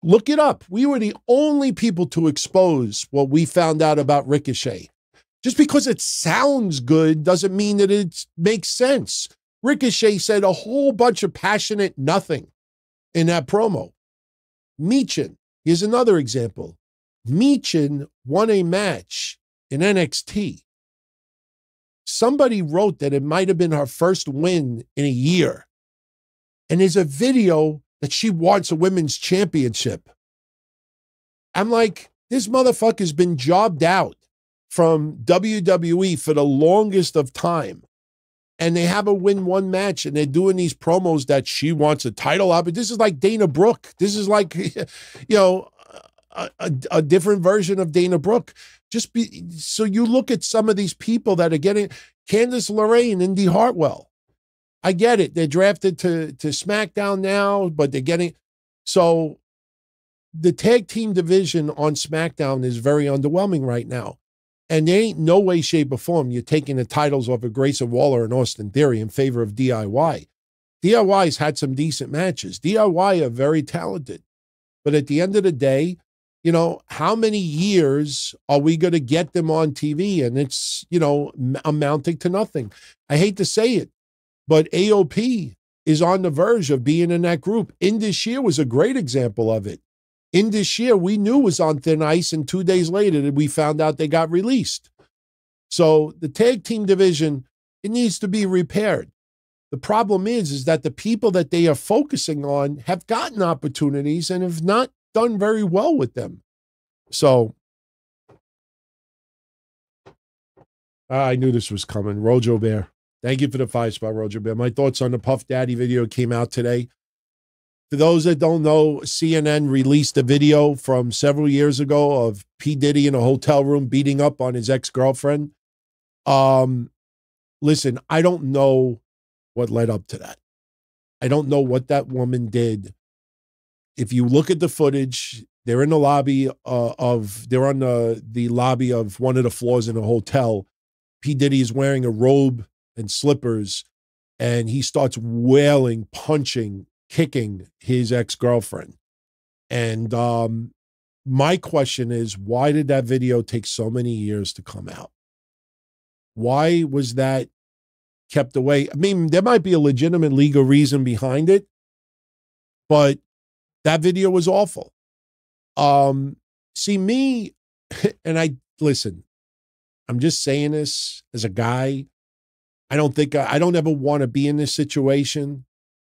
look it up, we were the only people to expose what we found out about Ricochet. Just because it sounds good doesn't mean that it makes sense. Ricochet said a whole bunch of passionate nothing in that promo. Michin, here's another example. Michin won a match in NXT. Somebody wrote that it might have been her first win in a year. And there's a video that she wants a women's championship. I'm like, this motherfucker's been jobbed out from WWE for the longest of time. And they have her win one match, and they're doing these promos that she wants a title out. But this is like Dana Brooke. This is like, you know, a different version of Dana Brooke. So you look at some of these people that are getting, Candice LeRae, Indy Hartwell. I get it. They're drafted to SmackDown now, but they're getting, so the tag team division on SmackDown is very underwhelming right now. And there ain't no way, shape, or form you're taking the titles off of Grayson Waller and Austin Theory in favor of DIY. DIY's had some decent matches. DIY are very talented. But at the end of the day, you know, how many years are we going to get them on TV? And it's, you know, amounting to nothing. I hate to say it, but AOP is on the verge of being in that group. Indus Sher was a great example of it. Indus Sher, we knew was on thin ice, and 2 days later, we found out they got released. So the tag team division, it needs to be repaired. The problem is that the people that they are focusing on have gotten opportunities and have not done very well with them. So I knew this was coming. Rojo Bear. Thank you for the 5-spot, Rojo Bear. My thoughts on the Puff Daddy video came out today. For those that don't know, CNN released a video from several years ago of P. Diddy in a hotel room beating up on his ex-girlfriend. Listen, I don't know what led up to that. I don't know what that woman did. If you look at the footage, they're in the lobby they're on the lobby of one of the floors in a hotel. P. Diddy is wearing a robe and slippers, and he starts wailing, punching, kicking his ex-girlfriend. And my question is, why did that video take so many years to come out? Why was that kept away? I mean, there might be a legitimate legal reason behind it, but that video was awful. See, me, and listen, I'm just saying this as a guy. I don't ever want to be in this situation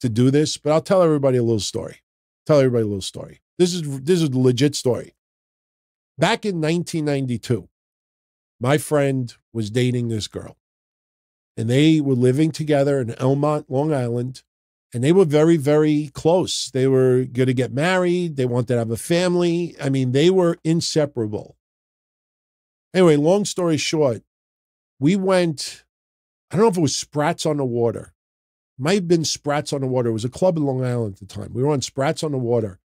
to do this, but I'll tell everybody a little story. This is a legit story. Back in 1992, my friend was dating this girl, and they were living together in Elmont, Long Island. And they were very, very close. They were going to get married. They wanted to have a family. I mean, they were inseparable. Anyway, long story short, we went, I don't know if it was Sprats on the Water. Might have been Sprats on the Water. It was a club in Long Island at the time. We were on Sprats on the Water.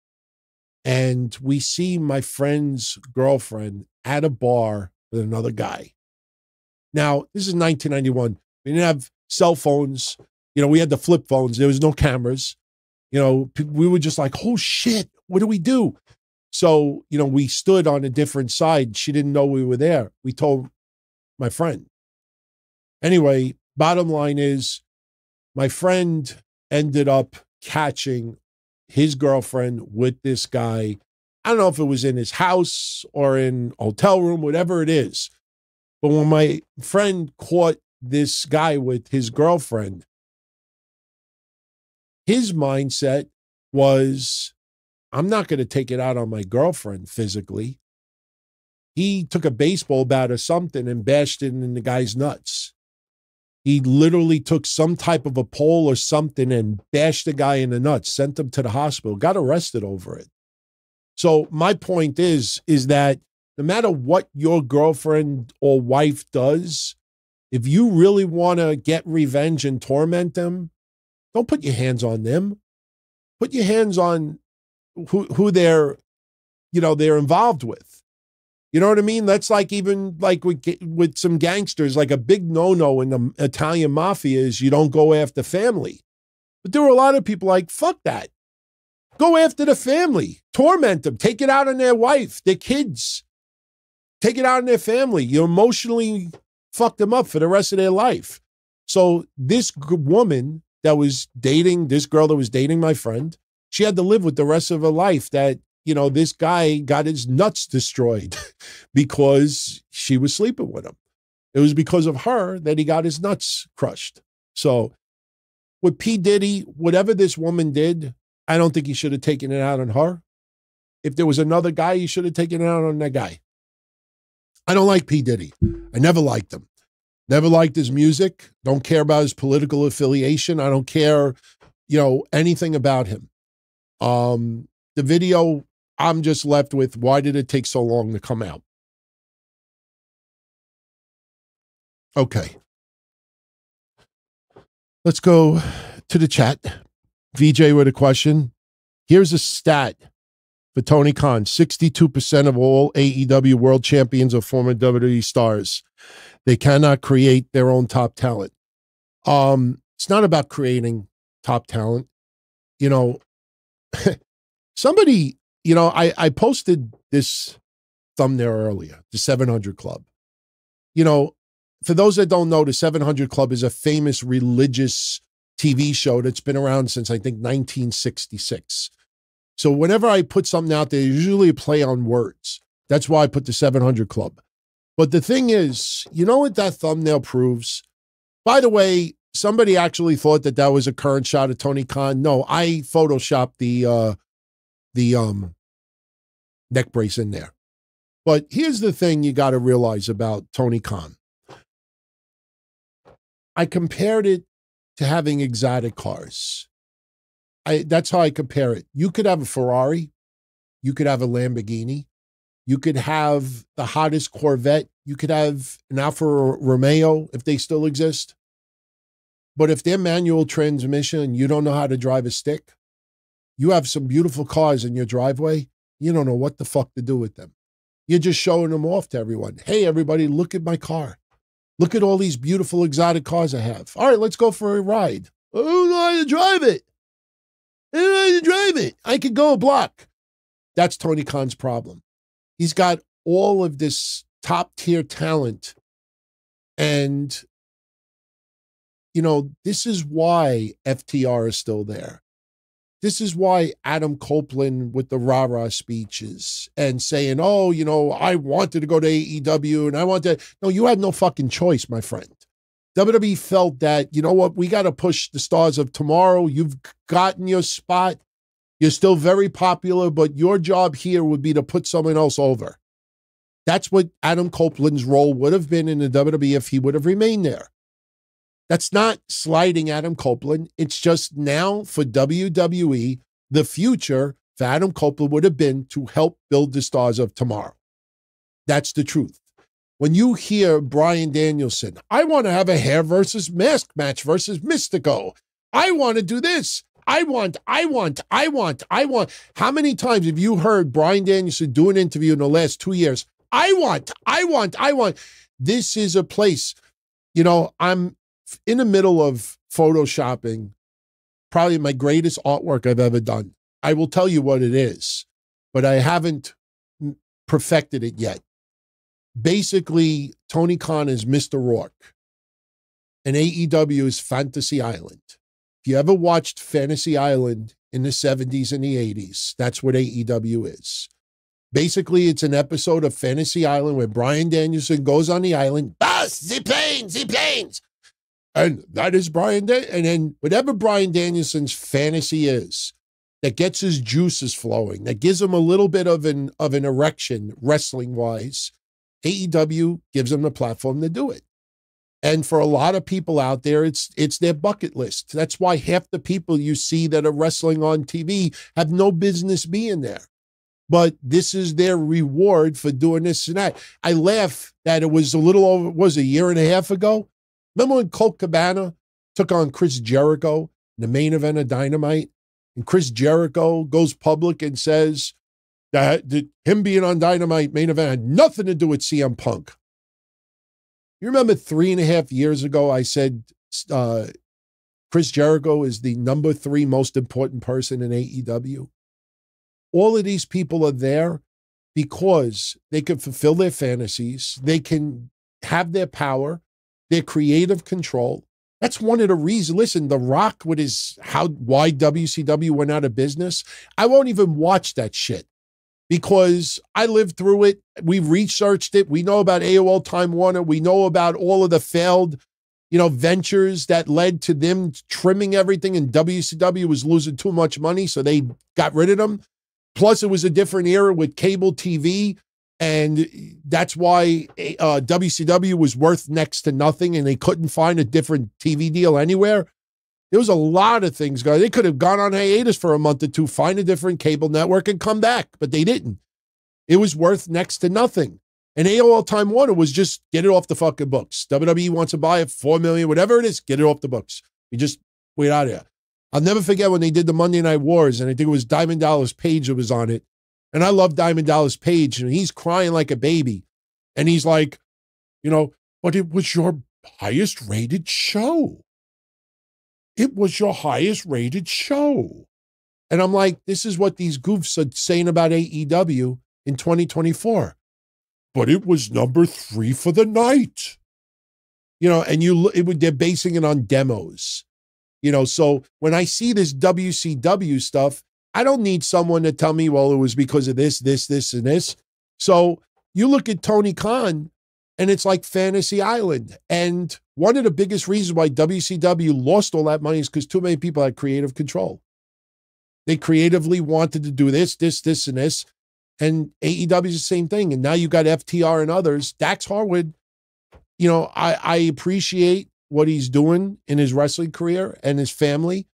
And we see my friend's girlfriend at a bar with another guy. Now, this is 1991. We didn't have cell phones. You know, we had the flip phones. There was no cameras. You know, we were just like, oh, shit, what do we do? So, you know, we stood on a different side. She didn't know we were there. We told my friend. Anyway, bottom line is my friend ended up catching his girlfriend with this guy. I don't know if it was in his house or in a hotel room, whatever it is. But when my friend caught this guy with his girlfriend, his mindset was, I'm not going to take it out on my girlfriend physically. He took a baseball bat or something and bashed it in the guy's nuts. He literally took some type of a pole or something and bashed the guy in the nuts, sent him to the hospital, got arrested over it. So my point is that no matter what your girlfriend or wife does, if you really want to get revenge and torment them, don't put your hands on them. Put your hands on who they're, you know, they're involved with. You know what I mean? That's like even like with some gangsters, like a big no-no in the Italian mafia is you don't go after family. But there were a lot of people like, fuck that. Go after the family. Torment them. Take it out on their wife, their kids. Take it out on their family. You emotionally fuck them up for the rest of their life. So this woman that was dating, this girl that was dating my friend, she had to live with the rest of her life that, you know, this guy got his nuts destroyed because she was sleeping with him. It was because of her that he got his nuts crushed. So with P. Diddy, whatever this woman did, I don't think he should have taken it out on her. If there was another guy, he should have taken it out on that guy. I don't like P. Diddy. I never liked him. Never liked his music. Don't care about his political affiliation. I don't care, you know, anything about him. The video, I'm just left with, why did it take so long to come out? Okay. Let's go to the chat. VJ with a question. Here's a stat for Tony Khan. 62% of all AEW world champions are former WWE stars. They cannot create their own top talent. It's not about creating top talent. You know, somebody, you know, I posted this thumbnail earlier, the 700 Club. You know, for those that don't know, the 700 Club is a famous religious TV show that's been around since, I think, 1966. So whenever I put something out there, usually a play on words. That's why I put the 700 Club. But the thing is, you know what that thumbnail proves? By the way, somebody actually thought that that was a current shot of Tony Khan. No, I photoshopped the neck brace in there. But here's the thing you got to realize about Tony Khan. I compared it to having exotic cars. That's how I compare it. You could have a Ferrari. You could have a Lamborghini. You could have the hottest Corvette. You could have an Alfa Romeo if they still exist. But if they're manual transmission and you don't know how to drive a stick, you have some beautiful cars in your driveway. You don't know what the fuck to do with them. You're just showing them off to everyone. Hey, everybody, look at my car. Look at all these beautiful exotic cars I have. All right, let's go for a ride. I don't know how to drive it. I don't know how to drive it. I could go a block. That's Tony Khan's problem. He's got all of this top tier talent. And, you know, this is why FTR is still there. This is why Adam Copeland with the rah-rah speeches and saying, oh, you know, I wanted to go to AEW and I wanted to. No, you had no fucking choice, my friend. WWE felt that, you know what, we got to push the stars of tomorrow. You've gotten your spot. You're still very popular, but your job here would be to put someone else over. That's what Adam Copeland's role would have been in the WWE if he would have remained there. That's not sliding Adam Copeland. It's just now for WWE, the future for Adam Copeland would have been to help build the stars of tomorrow. That's the truth. When you hear Bryan Danielson, I want to have a hair versus mask match versus Mystico. I want to do this. I want. How many times have you heard Bryan Danielson do an interview in the last 2 years? I want. This is a place, you know, I'm in the middle of photoshopping probably my greatest artwork I've ever done. I will tell you what it is, but I haven't perfected it yet. Basically, Tony Khan is Mr. Rourke, and AEW is Fantasy Island. If you ever watched Fantasy Island in the 70s and the 80s, that's what AEW is. Basically, it's an episode of Fantasy Island where Bryan Danielson goes on the island, boss, the planes. And that is Bryan Danielson. And then whatever Bryan Danielson's fantasy is, that gets his juices flowing, that gives him a little bit of an erection, wrestling-wise, AEW gives him the platform to do it. And for a lot of people out there, it's their bucket list. That's why half the people you see that are wrestling on TV have no business being there. But this is their reward for doing this and that. I laugh that it was a little over, was a year and a half ago. Remember when Colt Cabana took on Chris Jericho in the main event of Dynamite? And Chris Jericho goes public and says that him being on Dynamite main event had nothing to do with CM Punk. You remember 3.5 years ago, I said Chris Jericho is the number 3 most important person in AEW. All of these people are there because they can fulfill their fantasies. They can have their power, their creative control. That's one of the reasons. Listen, The Rock with his why WCW went out of business. I won't even watch that shit because I lived through it. We researched it. We know about AOL Time Warner. We know about all of the failed, ventures that led to them trimming everything, and WCW was losing too much money, so they got rid of them. Plus, it was a different era with cable TV, and that's why WCW was worth next to nothing, and they couldn't find a different TV deal anywhere. There was a lot of things going. They could have gone on hiatus for a month or two, find a different cable network, and come back, but they didn't. It was worth next to nothing. And AOL Time Warner was just get it off the fucking books. WWE wants to buy it, $4 million, whatever it is, get it off the books. You just wait out of here. I'll never forget when they did the Monday Night Wars, and I think it was Diamond Dallas Page that was on it. And I love Diamond Dallas Page, and he's crying like a baby. And he's like, but it was your highest rated show. It was your highest rated show. And I'm like, this is what these goofs are saying about AEW in 2024. But it was number 3 for the night. And they're basing it on demos. So when I see this WCW stuff, I don't need someone to tell me, well, it was because of this, and this. So you look at Tony Khan, and it's like Fantasy Island. And one of the biggest reasons why WCW lost all that money is because too many people had creative control. They creatively wanted to do this, and this. And AEW is the same thing. And now you got FTR and others. Dax Harwood, I appreciate what he's doing in his wrestling career and his family.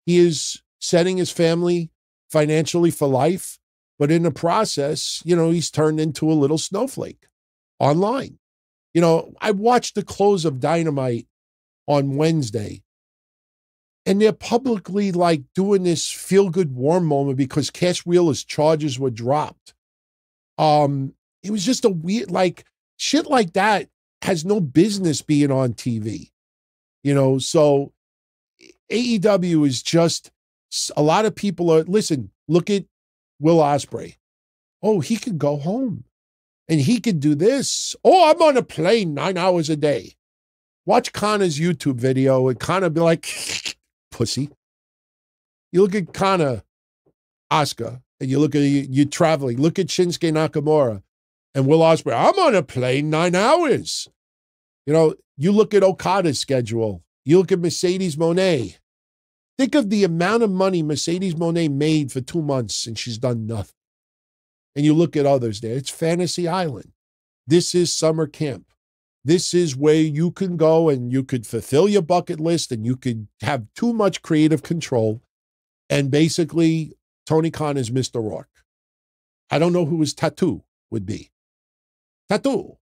He is setting his family financially for life, but in the process, he's turned into a little snowflake online. I watched the close of Dynamite on Wednesday, and they're publicly like doing this feel-good warm moment because Cash Wheeler's charges were dropped. It was just a weird, shit like that has no business being on TV. So AEW is just, a lot of people are, listen, look at Will Ospreay. Oh, he could go home and he could do this. Oh, I'm on a plane 9 hours a day. Watch Connor's YouTube video and Connor be like, pussy. You look at Connor, Asuka, and you look at you traveling. Look at Shinsuke Nakamura and Will Ospreay. I'm on a plane 9 hours. You look at Okada's schedule. You look at Mercedes Moné. Think of the amount of money Mercedes Moné made for 2 months, and she's done nothing. And you look at others there. It's Fantasy Island. This is summer camp. This is where you can go and you could fulfill your bucket list and you could have too much creative control. And basically, Tony Khan is Mr. Rourke. I don't know who his tattoo would be. Tattoo.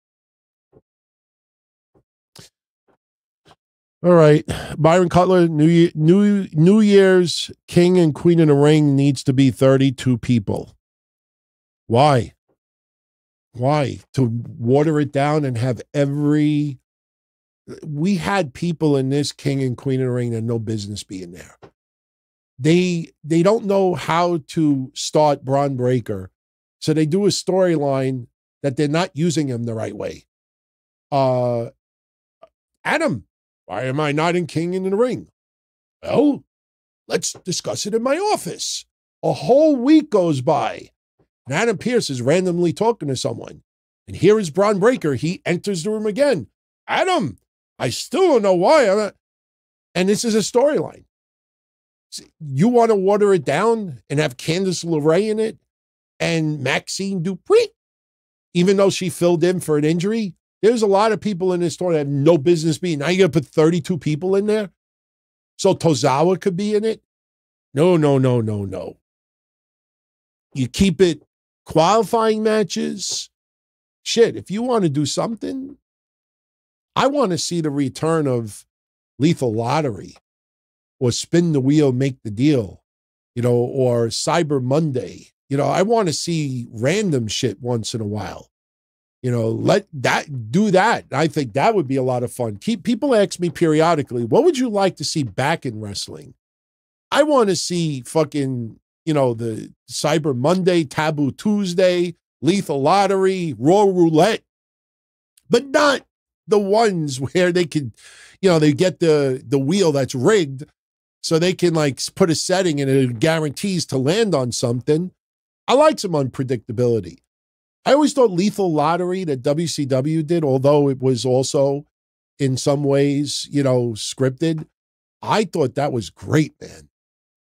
All right. Byron Cutler, New Year's King and Queen in the Ring needs to be 32 people. Why? Why? To water it down and have every... We had people in this King and Queen in the Ring that had no business being there. They don't know how to start Braun Breaker, so they do a storyline that they're not using him the right way. Adam, why am I not in King in the Ring? Well, let's discuss it in my office. A whole week goes by, and Adam Pearce is randomly talking to someone. And here is Braun Breaker. He enters the room again. Adam, I still don't know why. And this is a storyline. You want to water it down and have Candice LeRae in it and Maxine Dupree, even though she filled in for an injury? There's a lot of people in this story that have no business being. Now you're going to put 32 people in there? So Tozawa could be in it? No. You keep it qualifying matches. Shit, if you want to do something, I want to see the return of Lethal Lottery or Spin the Wheel, Make the Deal, or Cyber Monday. I want to see random shit once in a while. Do that. I think that would be a lot of fun. People ask me periodically, what would you like to see back in wrestling? I want to see fucking, the Cyber Monday, Taboo Tuesday, Lethal Lottery, Raw Roulette, but not the ones where they could, they get the wheel that's rigged so they can put a setting and it guarantees to land on something. I like some unpredictability. I always thought Lethal Lottery that WCW did, although it was also in some ways, scripted, I thought that was great, man.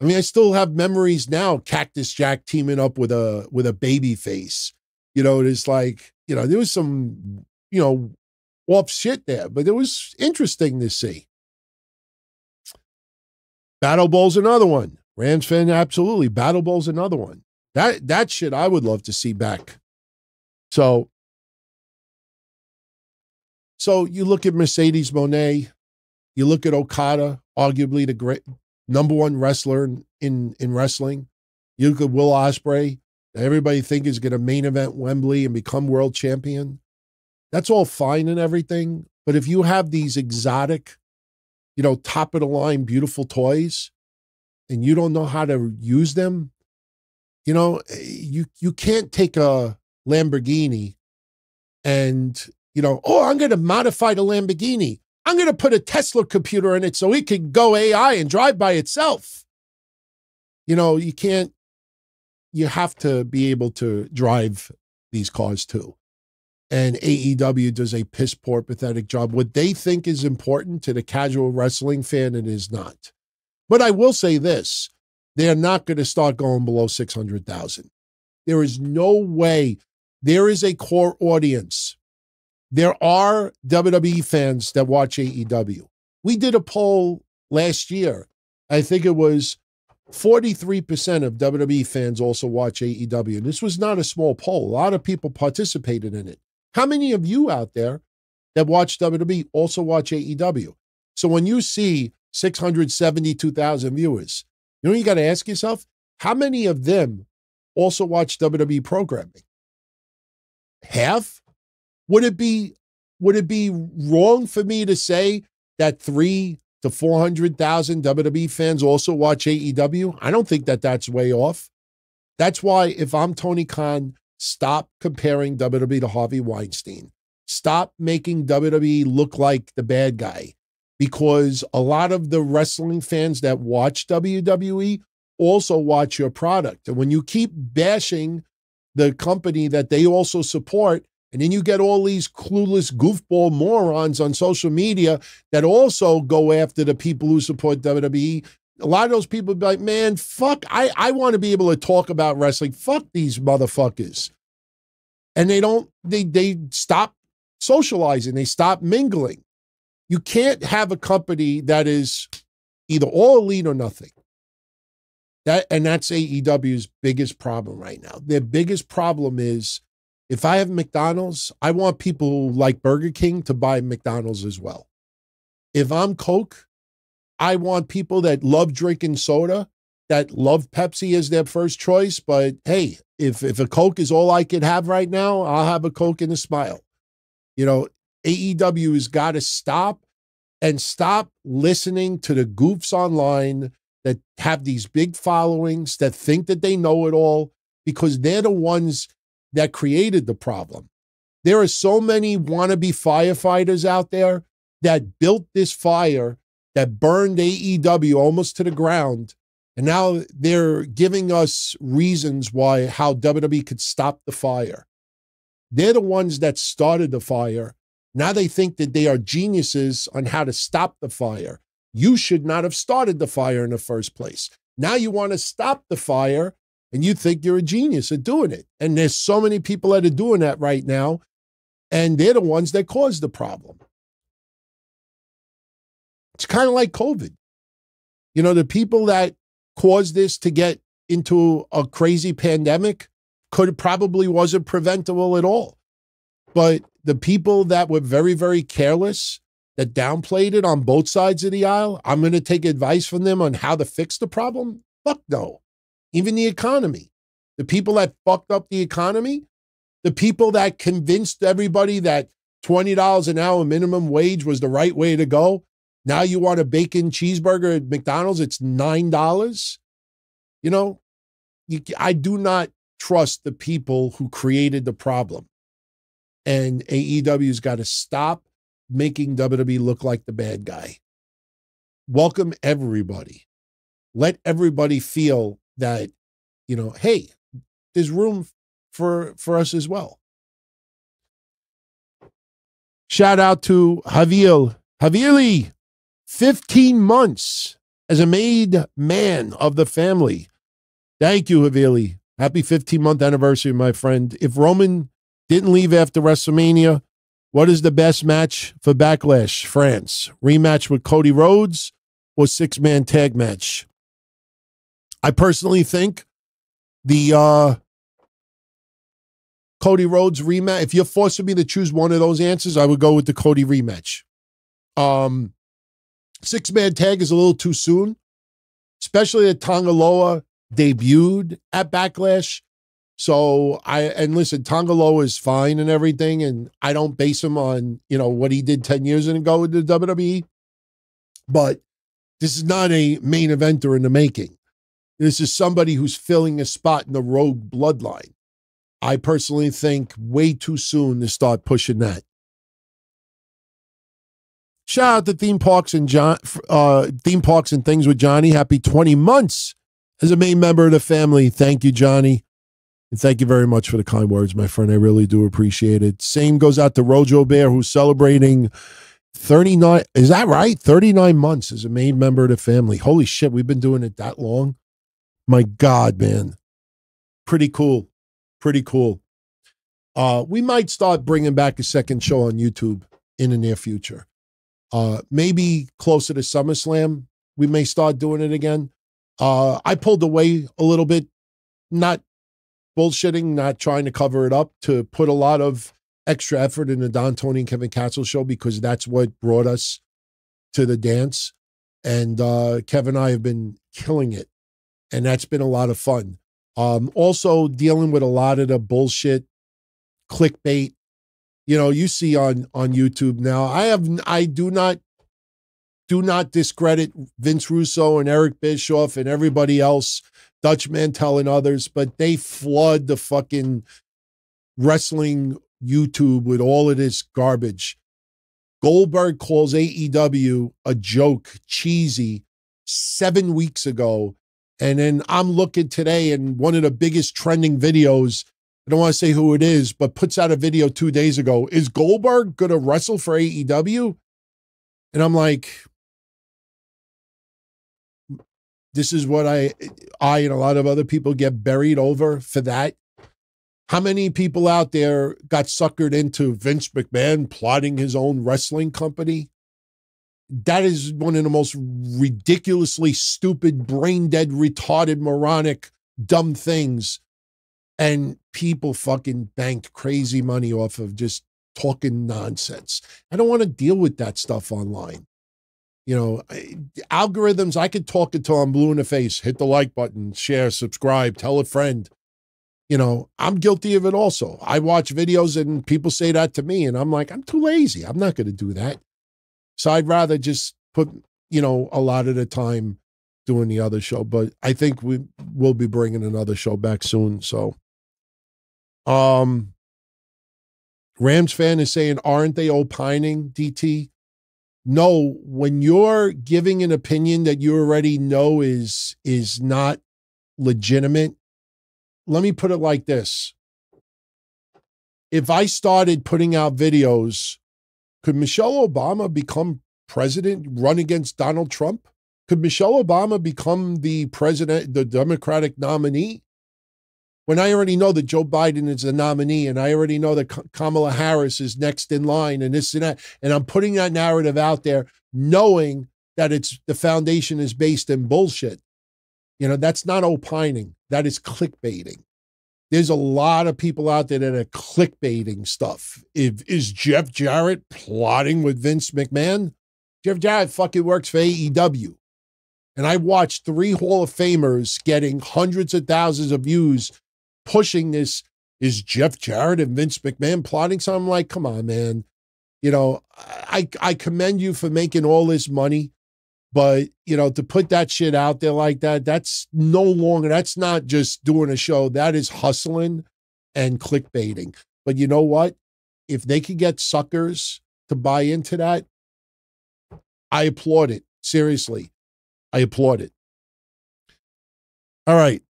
I mean, I still have memories now, Cactus Jack teaming up with a baby face. It's there was some, off shit there, but it was interesting to see. Battle Bowl's another one. Rams fan, absolutely. Battle Bowl's another one. That shit I would love to see back. So you look at Mercedes Moné, you look at Okada, arguably the great number one wrestler in wrestling. You look at Will Ospreay, that everybody think is going to main event Wembley and become world champion. That's all fine and everything, but if you have these exotic, top of the line, beautiful toys, and you don't know how to use them, you can't take a Lamborghini and, I'm going to modify the Lamborghini. I'm going to put a Tesla computer in it so it can go AI and drive by itself. You can't, you have to be able to drive these cars too. And AEW does a piss poor, pathetic job. What they think is important to the casual wrestling fan, it is not. But I will say this, they're not going to start going below 600,000. There is no way. There is a core audience. There are WWE fans that watch AEW. We did a poll last year. I think it was 43% of WWE fans also watch AEW. And this was not a small poll. A lot of people participated in it. How many of you out there that watch WWE also watch AEW? So when you see 672,000 viewers, you got to ask yourself, how many of them also watch WWE programming? Half? Would it be wrong for me to say that 300,000 to 400,000 WWE fans also watch AEW? I don't think that's way off. That's why if I'm Tony Khan, stop comparing WWE to Harvey Weinstein. Stop making WWE look like the bad guy, because a lot of the wrestling fans that watch WWE also watch your product. And when you keep bashing the company that they also support, and then you get all these clueless goofball morons on social media that also go after the people who support WWE, a lot of those people be like, man, fuck, I want to be able to talk about wrestling. Fuck these motherfuckers. And they stop socializing. They stop mingling. You can't have a company that is either all elite or nothing. That's AEW's biggest problem right now. Their biggest problem is, if I have McDonald's, I want people who like Burger King to buy McDonald's as well. If I'm Coke, I want people that love drinking soda, that love Pepsi as their first choice. But hey, if a Coke is all I could have right now, I'll have a Coke and a smile. You know, AEW has got to stop listening to the goofs online that have these big followings, that think that they know it all, because they're the ones that created the problem. There are so many wannabe firefighters out there that built this fire that burned AEW almost to the ground. And now they're giving us reasons how WWE could stop the fire. They're the ones that started the fire. Now they think that they are geniuses on how to stop the fire. You should not have started the fire in the first place. Now you want to stop the fire, and you think you're a genius at doing it. And there's so many people that are doing that right now, and they're the ones that caused the problem. It's kind of like COVID. You know, the people that caused this to get into a crazy pandemic probably wasn't preventable at all. But the people that were very, very careless, that downplayed it on both sides of the aisle, I'm going to take advice from them on how to fix the problem? Fuck no. Even the economy. The people that fucked up the economy, the people that convinced everybody that $20 an hour minimum wage was the right way to go. Now you want a bacon cheeseburger at McDonald's, it's $9. You know, I do not trust the people who created the problem. And AEW's got to stop making WWE look like the bad guy. Welcome everybody. Let everybody feel that, you know, hey, there's room for us as well. Shout out to Havili, 15 months as a made man of the family. Thank you, Havili. Happy 15-month anniversary, my friend. If Roman didn't leave after WrestleMania, what is the best match for Backlash France? Rematch with Cody Rhodes or six-man tag match? I personally think the Cody Rhodes rematch, if you're forcing me to choose one of those answers, I would go with the Cody rematch. Six-man tag is a little too soon, especially that Tonga Loa debuted at Backlash. So listen, Tonga Loa is fine and everything, and I don't base him on, you know, what he did 10 years ago with the WWE. But this is not a main eventer in the making. This is somebody who's filling a spot in the Rogue bloodline. I personally think way too soon to start pushing that. Shout out to Theme Parks and Things with Johnny. Happy 20 months as a main member of the family. Thank you, Johnny. And thank you very much for the kind words, my friend. I really do appreciate it. Same goes out to Rojo Bear, who's celebrating 39, is that right? 39 months as a main member of the family. Holy shit, we've been doing it that long? My God, man. Pretty cool. Pretty cool. We might start bringing back a second show on YouTube in the near future. Maybe closer to SummerSlam, we may start doing it again. I pulled away a little bit, not bullshitting, not trying to cover it up, to put a lot of extra effort in the Don, Tony, and Kevin Castle show, because that's what brought us to the dance. And Kevin and I have been killing it, and that's been a lot of fun. Also dealing with a lot of the bullshit clickbait, you know, you see on YouTube now. I do not discredit Vince Russo and Eric Bischoff and everybody else, Dutch Mantel and others, but they flood the fucking wrestling YouTube with all of this garbage. Goldberg calls AEW a joke, cheesy, 7 weeks ago. And then I'm looking today, and one of the biggest trending videos, I don't want to say who it is, but puts out a video 2 days ago. Is Goldberg going to wrestle for AEW? And I'm like, this is what I and a lot of other people get buried over for that. How many people out there got suckered into Vince McMahon plotting his own wrestling company? That is one of the most ridiculously stupid, brain-dead, retarded, moronic, dumb things. And people fucking banked crazy money off of just talking nonsense. I don't want to deal with that stuff online. You know, algorithms, I could talk until I'm blue in the face. Hit the like button, share, subscribe, tell a friend. You know, I'm guilty of it also. I watch videos and people say that to me, and I'm like, I'm too lazy. I'm not going to do that. So I'd rather just put, you know, a lot of the time doing the other show. But I think we will be bringing another show back soon. So, Rams fan is saying, aren't they opining, DT? No, when you're giving an opinion that you already know is not legitimate, let me put it like this. If I started putting out videos, could Michelle Obama become president, run against Donald Trump? Could Michelle Obama become the president, the Democratic nominee? When I already know that Joe Biden is the nominee, and I already know that Kamala Harris is next in line, and this and that, and I'm putting that narrative out there, knowing that the foundation is based in bullshit. You know, that's not opining. That is clickbaiting. There's a lot of people out there that are clickbaiting stuff. Is Jeff Jarrett plotting with Vince McMahon? Jeff Jarrett fucking works for AEW. And I watched 3 Hall of Famers getting hundreds of thousands of views pushing this. Is Jeff Jarrett and Vince McMahon plotting something? I'm like, come on, man. You know, I commend you for making all this money. But, you know, to put that shit out there like that, that's no longer, that's not just doing a show. That is hustling and clickbaiting. But you know what? If they could get suckers to buy into that, I applaud it. Seriously, I applaud it. All right.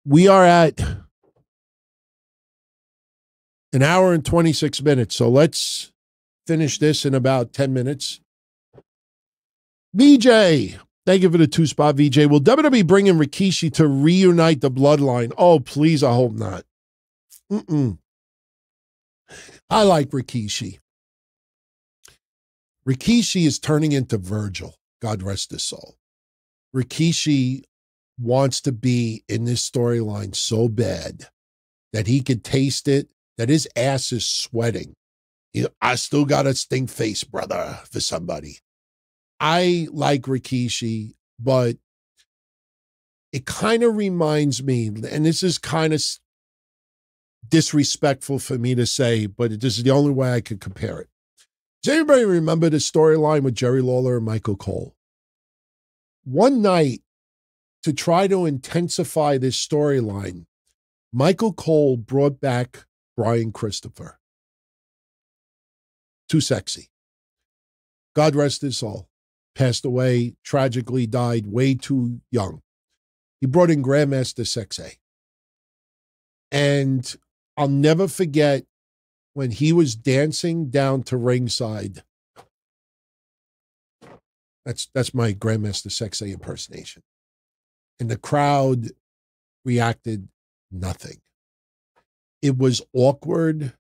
We are at an hour and 26 minutes. So let's finish this in about 10 minutes. VJ, thank you for the 2-spot, VJ. Will WWE bring in Rikishi to reunite the bloodline? Oh, please, I hope not. I like Rikishi. Rikishi is turning into Virgil. God rest his soul. Rikishi wants to be in this storyline so bad that he could taste it, that his ass is sweating. I still got a stink face, brother, for somebody. I like Rikishi, but it kind of reminds me, and this is kind of disrespectful for me to say, but this is the only way I could compare it. Does anybody remember the storyline with Jerry Lawler and Michael Cole? One night, to try to intensify this storyline, Michael Cole brought back Brian Christopher. Too sexy. God rest his soul. Passed away, tragically died way too young. He brought in Grandmaster Sexay. And I'll never forget when he was dancing down to ringside. That's my Grandmaster Sexay impersonation. And the crowd reacted nothing. It was awkward.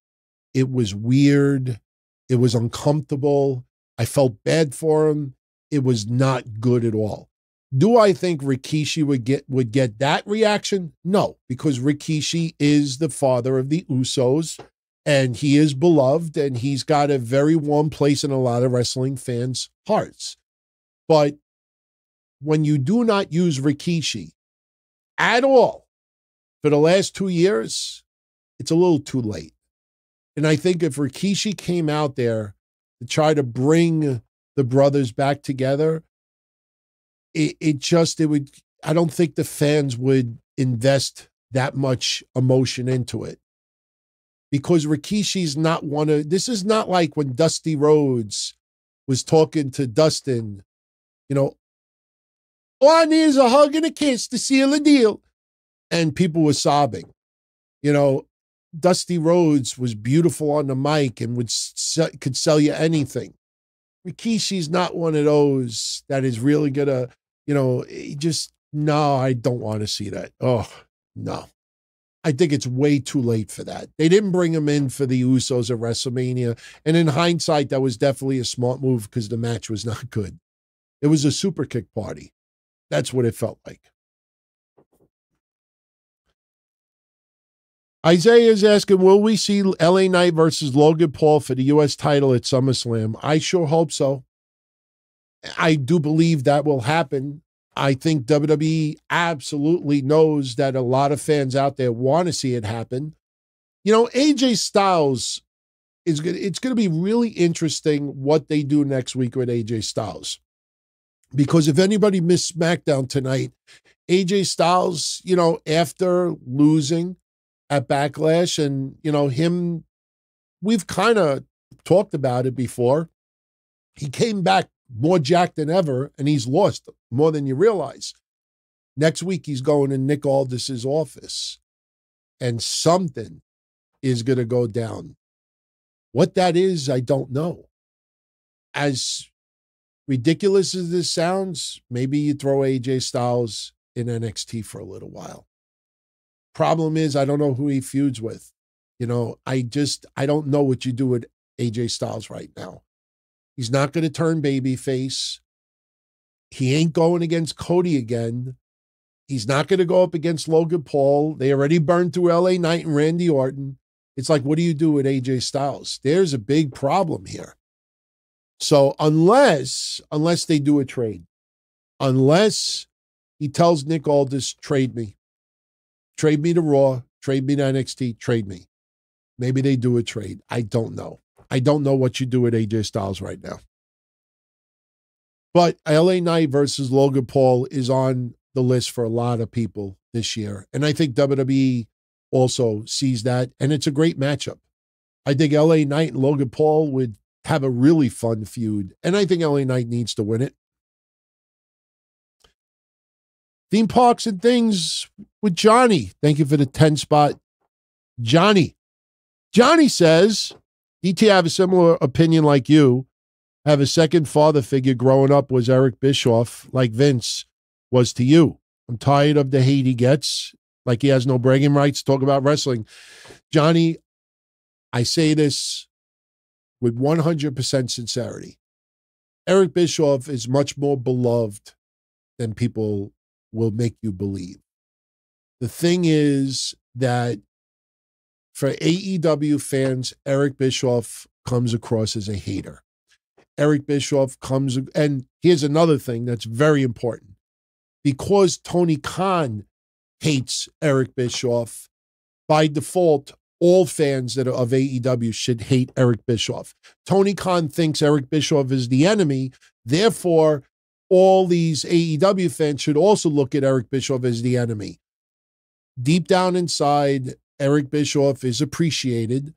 It was weird. It was uncomfortable. I felt bad for him. It was not good at all. Do I think Rikishi would get that reaction? No, because Rikishi is the father of the Usos, and he is beloved, and he's got a very warm place in a lot of wrestling fans' hearts. But when you do not use Rikishi at all for the last 2 years, it's a little too late. And I think if Rikishi came out there to try to bring the brothers back together, I don't think the fans would invest that much emotion into it. Because Rikishi's not this is not like when Dusty Rhodes was talking to Dustin, you know, all I need is a hug and a kiss to seal the deal. And people were sobbing. You know, Dusty Rhodes was beautiful on the mic and could sell you anything. Rikishi's not one of those that is really gonna, you know, no, I don't want to see that. Oh, no. I think it's way too late for that. They didn't bring him in for the Usos at WrestleMania. And in hindsight, that was definitely a smart move because the match was not good. It was a super kick party. That's what it felt like. Isaiah is asking, will we see LA Knight versus Logan Paul for the U.S. title at SummerSlam? I sure hope so. I do believe that will happen. I think WWE absolutely knows that a lot of fans out there want to see it happen. You know, AJ Styles it's going to be really interesting what they do next week with AJ Styles. Because if anybody missed SmackDown tonight, AJ Styles, you know, after losing at Backlash and, you know, him, we've kind of talked about it before. He came back more jacked than ever, and he's lost more than you realize. Next week, he's going in Nick Aldis's office, and something is going to go down. What that is, I don't know. As ridiculous as this sounds, maybe you throw AJ Styles in NXT for a little while. Problem is, I don't know who he feuds with. You know, I don't know what you do with AJ Styles right now. He's not going to turn babyface. He ain't going against Cody again. He's not going to go up against Logan Paul. They already burned through LA Knight and Randy Orton. It's like, what do you do with AJ Styles? There's a big problem here. So unless they do a trade, unless he tells Nick Aldis, trade me to Raw, trade me to NXT, trade me. Maybe they do a trade. I don't know. I don't know what you do with AJ Styles right now. But LA Knight versus Logan Paul is on the list for a lot of people this year. And I think WWE also sees that. And it's a great matchup. I think LA Knight and Logan Paul would have a really fun feud. And I think LA Knight needs to win it. Theme parks and things with Johnny. Thank you for the 10 spot. Johnny says, DT, I have a similar opinion like you. I have a second father figure growing up was Eric Bischoff, like Vince was to you. I'm tired of the hate he gets, like he has no bragging rights, talk about wrestling. Johnny, I say this with 100% sincerity. Eric Bischoff is much more beloved than people will make you believe. The thing is that for AEW fans, Eric Bischoff comes across as a hater. Eric Bischoff comes, and here's another thing that's very important. Because Tony Khan hates Eric Bischoff, by default, all fans that are of AEW should hate Eric Bischoff. Tony Khan thinks Eric Bischoff is the enemy. Therefore, all these AEW fans should also look at Eric Bischoff as the enemy. Deep down inside, Eric Bischoff is appreciated.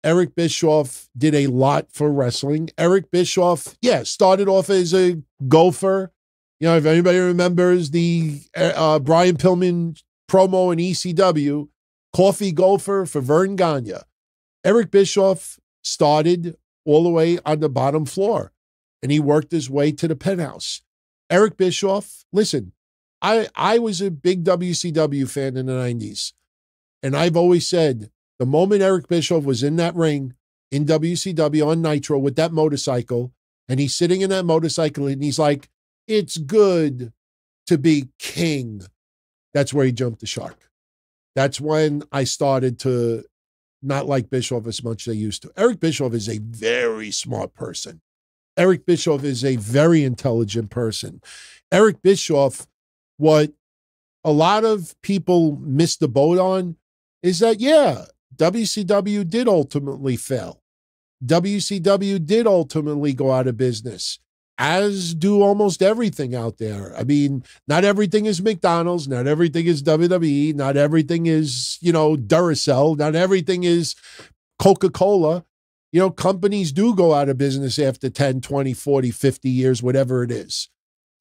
Eric Bischoff did a lot for wrestling. Eric Bischoff, started off as a gopher. You know, if anybody remembers the Brian Pillman promo in ECW, coffee gopher for Vern Gagne. Eric Bischoff started all the way on the bottom floor, and he worked his way to the penthouse. Eric Bischoff, listen, I was a big WCW fan in the 90s, and I've always said, the moment Eric Bischoff was in that ring in WCW on Nitro with that motorcycle, and he's sitting in that motorcycle and he's like, it's good to be king. That's where he jumped the shark. That's when I started to not like Bischoff as much as I used to. Eric Bischoff is a very smart person. Eric Bischoff is a very intelligent person. Eric Bischoff, what a lot of people miss the boat on is that, WCW did ultimately fail. WCW did ultimately go out of business, as do almost everything out there. I mean, not everything is McDonald's, not everything is WWE, not everything is, Duracell, not everything is Coca-Cola. Companies do go out of business after 10, 20, 40, 50 years, whatever it is.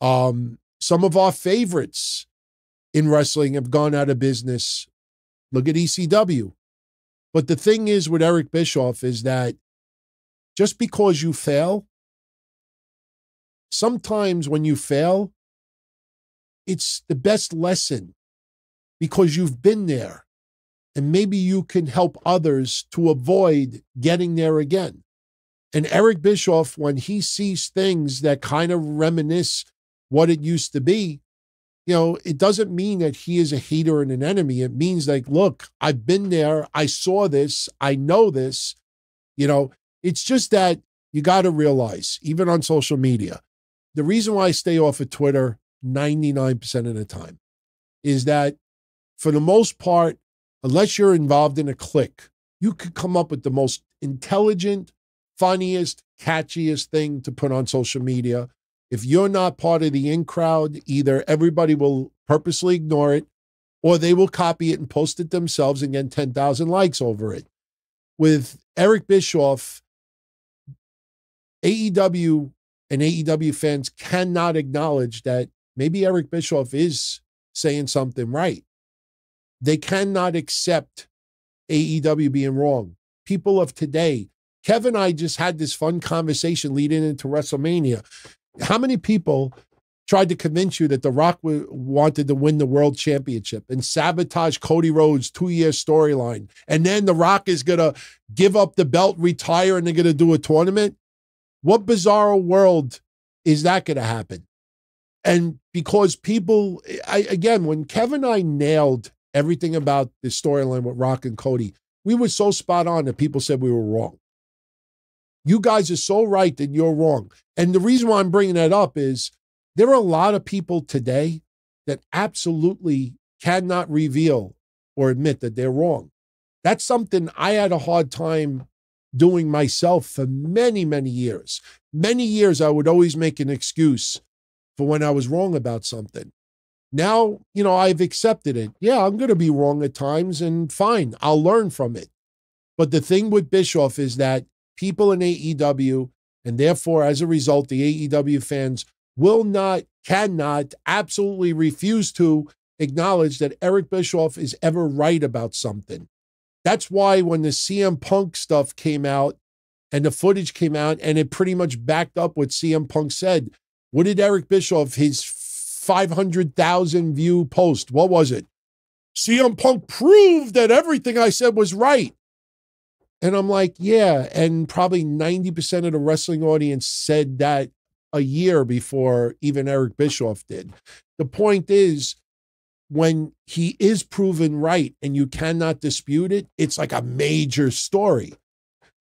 Some of our favorites in wrestling have gone out of business. Look at ECW. But the thing is with Eric Bischoff is that just because you fail, sometimes when you fail, it's the best lesson because you've been there. and maybe you can help others to avoid getting there again. And Eric Bischoff, when he sees things that kind of reminisce what it used to be, you know, it doesn't mean that he is a hater and an enemy. It means like, look, I've been there. I saw this. I know this. You know, it's just that you got to realize, even on social media, the reason why I stay off of Twitter 99% of the time is that for the most part, unless you're involved in a clique, you could come up with the most intelligent, funniest, catchiest thing to put on social media. If you're not part of the in crowd, either everybody will purposely ignore it or they will copy it and post it themselves and get 10,000 likes over it. With Eric Bischoff, AEW and AEW fans cannot acknowledge that maybe Eric Bischoff is saying something right. They cannot accept AEW being wrong. People of today, Kevin and I just had this fun conversation leading into WrestleMania. How many people tried to convince you that The Rock wanted to win the world championship and sabotage Cody Rhodes' 2-year storyline? And then The Rock is going to give up the belt, retire, and they're going to do a tournament? What bizarre world is that going to happen? And because people, again, when Kevin and I nailed everything about the storyline with Rock and Cody, we were so spot on that people said we were wrong. You guys are so right that you're wrong. And the reason why I'm bringing that up is there are a lot of people today that absolutely cannot reveal or admit that they're wrong. That's something I had a hard time doing myself for many, many years. Many years I would always make an excuse for when I was wrong about something. Now, you know, I've accepted it. Yeah, I'm going to be wrong at times and fine, I'll learn from it. But the thing with Bischoff is that people in AEW, and therefore, as a result, the AEW fans will not, cannot, absolutely refuse to acknowledge that Eric Bischoff is ever right about something. That's why when the CM Punk stuff came out and the footage came out and it pretty much backed up what CM Punk said, what did Eric Bischoff, his 500,000 view post, what was it? CM Punk proved that everything I said was right. And I'm like, yeah, and probably 90% of the wrestling audience said that a year before even Eric Bischoff did. The point is, when he is proven right and you cannot dispute it, it's like a major story.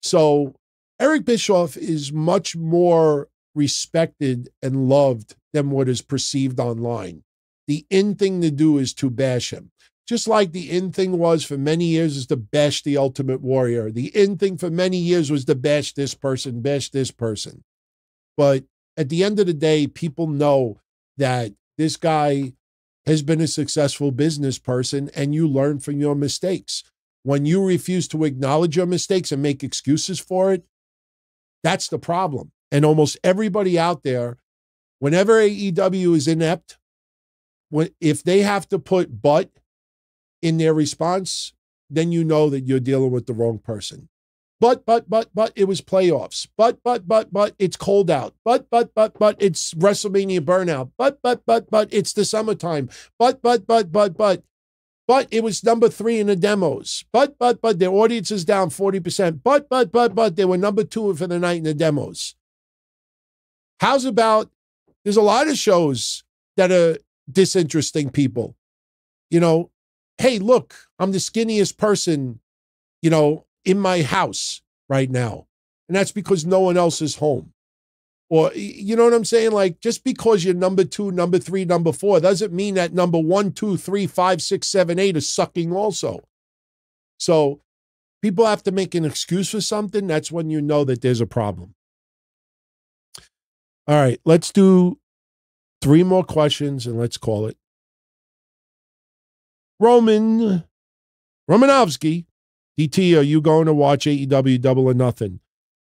So Eric Bischoff is much more respected and loved than what is perceived online. The in thing to do is to bash him. Just like the in thing was for many years is to bash the Ultimate Warrior. The in thing for many years was to bash this person, bash this person. But at the end of the day, people know that this guy has been a successful business person and you learn from your mistakes. When you refuse to acknowledge your mistakes and make excuses for it, that's the problem. And almost everybody out there, whenever AEW is inept, if they have to put but in their response, then you know that you're dealing with the wrong person. But, it was playoffs. But, it's cold out. But, it's WrestleMania burnout. But, it's the summertime. But, it was number 3 in the demos. But, their audience is down 40%. But, they were number 2 for the night in the demos. How's about, there's a lot of shows that are disinteresting people. You know, hey, look, I'm the skinniest person, you know, in my house right now. And that's because no one else is home. Or, you know what I'm saying? Like, just because you're number 2, number 3, number 4, doesn't mean that number 1, 2, 3, 5, 6, 7, 8 is sucking also. So people have to make an excuse for something. That's when you know that there's a problem. All right, let's do 3 more questions and let's call it. Romanovsky, DT, are you going to watch AEW Double or Nothing?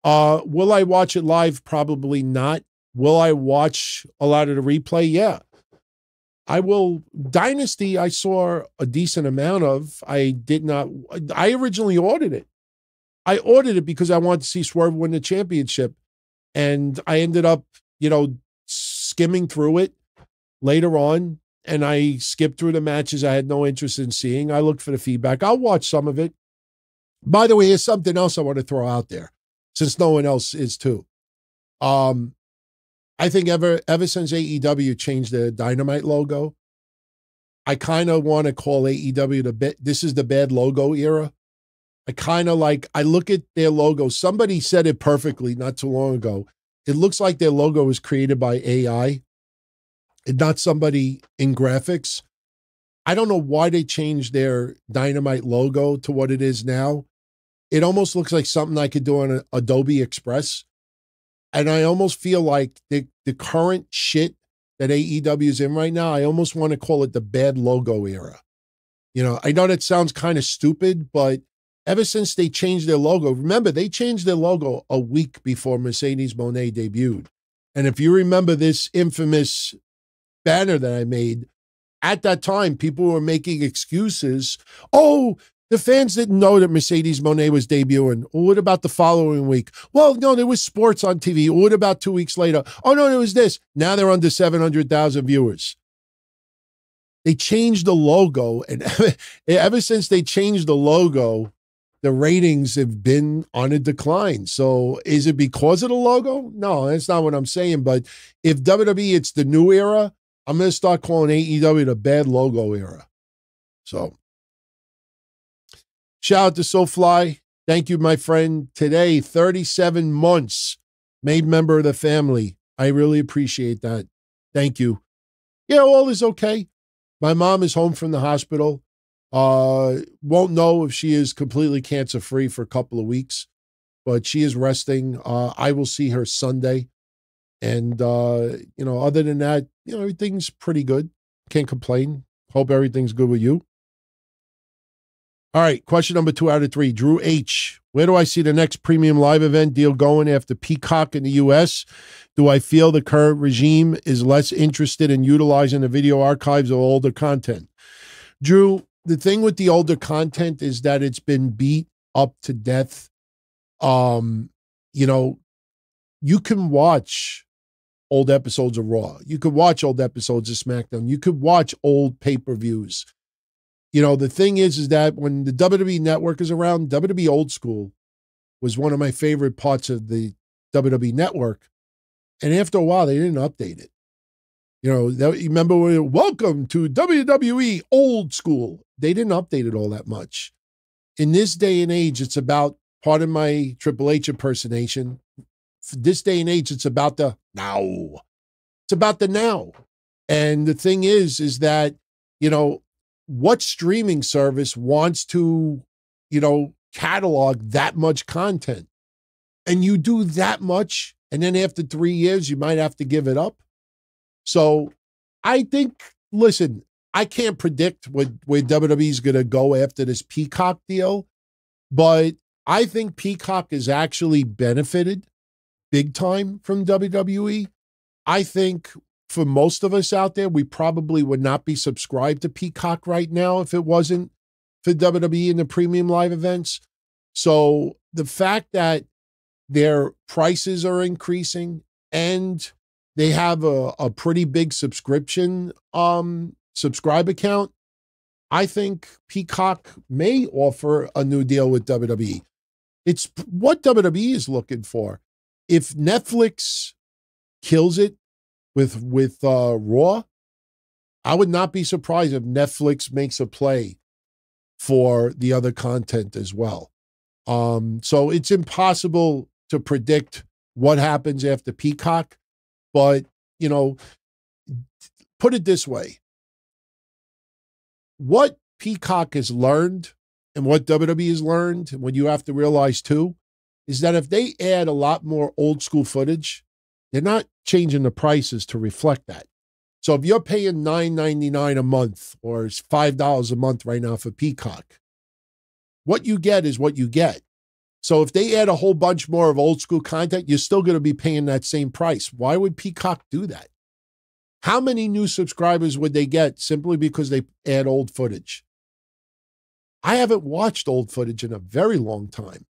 Will I watch it live? Probably not. Will I watch a lot of the replay? Yeah. I will. Dynasty, I saw a decent amount of. I originally ordered it. I ordered it because I wanted to see Swerve win the championship. And I ended up, you know, skimming through it later on. and I skipped through the matches I had no interest in seeing. I looked for the feedback. I'll watch some of it. By the way, here's something else I want to throw out there, since no one else is too. I think ever since AEW changed the Dynamite logo, I kind of want to call AEW this is the bad logo era. I look at their logo. Somebody said it perfectly not too long ago. It looks like their logo was created by AI and not somebody in graphics. I don't know why they changed their Dynamite logo to what it is now. It almost looks like something I could do on Adobe Express. And I almost feel like the current shit that AEW is in right now, I almost want to call it the bad logo era. You know, I know that sounds kind of stupid, but ever since they changed their logo, remember, they changed their logo a week before Mercedes Moné debuted. And if you remember this infamous banner that I made, at that time, people were making excuses. Oh, the fans didn't know that Mercedes Moné was debuting. Well, what about the following week? Well, no, there was sports on TV. What about 2 weeks later? Oh, no, there was this. Now they're under 700,000 viewers. They changed the logo, and ever since they changed the logo, the ratings have been on a decline. So is it because of the logo? No, that's not what I'm saying. But if WWE, it's the new era, I'm going to start calling AEW the bad logo era. So shout out to SoFly. Thank you, my friend. Today, 37 months, made member of the family. I really appreciate that. Thank you. Yeah, all is okay. My mom is home from the hospital. Won't know if she is completely cancer-free for a couple of weeks, but she is resting. I will see her Sunday. And, other than that, everything's pretty good. Can't complain. Hope everything's good with you. All right, question number 2 out of 3. Drew H. Where do I see the next premium live event deal going after Peacock in the U.S.? Do I feel the current regime is less interested in utilizing the video archives of older content? Drew, the thing with the older content is that it's been beat up to death. You can watch old episodes of Raw. You could watch old episodes of SmackDown. You could watch old pay-per-views. The thing is that when the WWE Network is around, WWE Old School was one of my favorite parts of the WWE Network. And after a while, they didn't update it. You remember when, welcome to WWE Old School. They didn't update it all that much. In this day and age, it's about, pardon my Triple H impersonation, for this day and age, it's about the now. It's about the now. And the thing is that, what streaming service wants to, catalog that much content? And you do that much, and then after 3 years, you might have to give it up. So I think, listen, I can't predict where WWE is going to go after this Peacock deal, but I think Peacock has actually benefited big time from WWE. I think for most of us out there, we probably would not be subscribed to Peacock right now if it wasn't for WWE and the premium live events. So the fact that their prices are increasing and they have a pretty big subscription subscribe account, I think Peacock may offer a new deal with WWE. It's what WWE is looking for. If Netflix kills it with Raw, I would not be surprised if Netflix makes a play for the other content as well. So it's impossible to predict what happens after Peacock, but, put it this way. What Peacock has learned and what WWE has learned, and what you have to realize too, is that if they add a lot more old school footage, they're not changing the prices to reflect that. So if you're paying $9.99 a month or $5 a month right now for Peacock, what you get is what you get. So if they add a whole bunch more of old school content, you're still going to be paying that same price. Why would Peacock do that? How many new subscribers would they get simply because they add old footage? I haven't watched old footage in a very long time.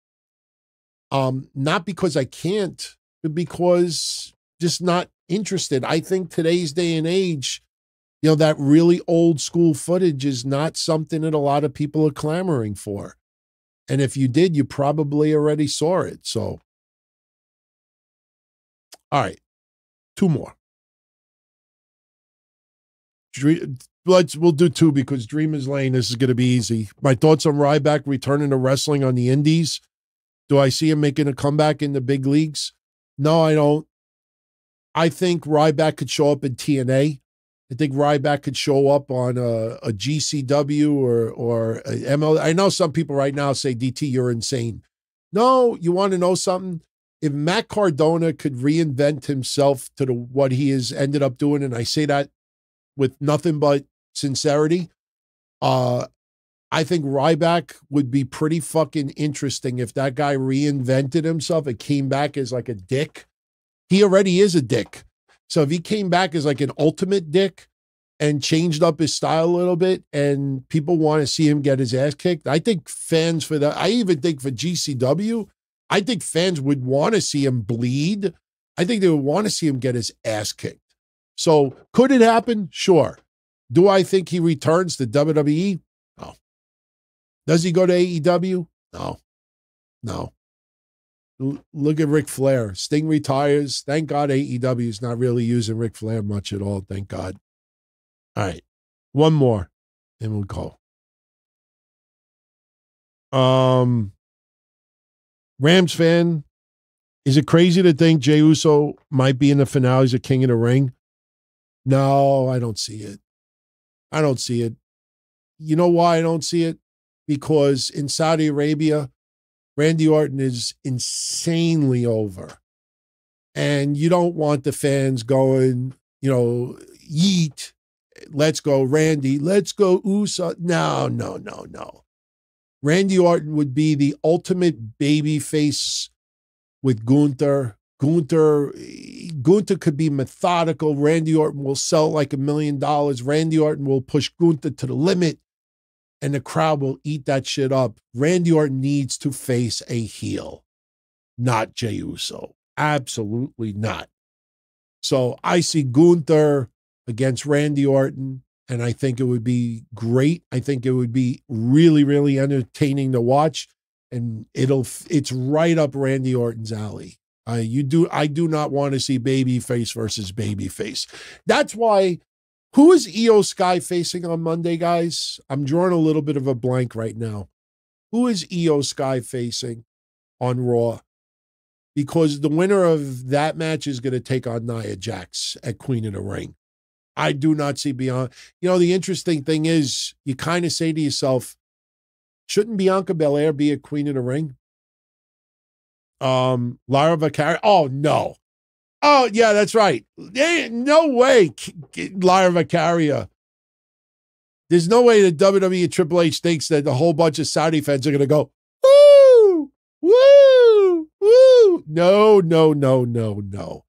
Not because I can't, but because just not interested. I think today's day and age, You know, that really old school footage is not something that a lot of people are clamoring for. And if you did, you probably already saw it. So, all right, 2 more. We'll do 2 because Dreamers Lane, this is going to be easy. My thoughts on Ryback returning to wrestling on the indies. Do I see him making a comeback in the big leagues? No, I don't. I think Ryback could show up in TNA. I think Ryback could show up on a GCW or a ML. I know some people right now say, DT, you're insane. No, you want to know something? If Matt Cardona could reinvent himself to what he has ended up doing, and I say that with nothing but sincerity, I think Ryback would be pretty fucking interesting if that guy reinvented himself and came back as like a dick. He already is a dick. So if he came back as like an ultimate dick and changed up his style a little bit and people want to see him get his ass kicked, I think fans for that, I even think for GCW, I think fans would want to see him bleed. I think they would want to see him get his ass kicked. So could it happen? Sure. Do I think he returns to WWE? No. Does he go to AEW? No. No. Look at Ric Flair. Sting retires. Thank God AEW is not really using Ric Flair much at all. Thank God. All right. 1 more and we'll go. Rams fan, is it crazy to think Jey Uso might be in the finales of King of the Ring? No, I don't see it. I don't see it. You know why I don't see it? Because in Saudi Arabia, Randy Orton is insanely over. And you don't want the fans going, you know, yeet, let's go Randy, let's go Uso. No, no, no, no. Randy Orton would be the ultimate baby face with Gunther. Gunther could be methodical. Randy Orton will sell like $1 million. Randy Orton will push Gunther to the limit. And the crowd will eat that shit up. Randy Orton needs to face a heel, not Jey Uso. Absolutely not. So I see Gunther against Randy Orton, and I think it would be great. I think it would be really, really entertaining to watch, and it's right up Randy Orton's alley. I do not want to see babyface versus babyface. That's why. Who is Io Sky facing on Monday, guys? I'm drawing a little bit of a blank right now. Who is Io Sky facing on Raw? Because the winner of that match is going to take on Nia Jax at Queen of the Ring. I do not see Bianca. You know, the interesting thing is you kind of say to yourself, shouldn't Bianca Belair be a Queen of the Ring? Lara Vacaria? Oh, no. Oh, yeah, that's right. No way, Lara Vacaria. There's no way that WWE Triple H thinks that a whole bunch of Saudi fans are going to go, woo, woo, woo. No, no, no, no, no.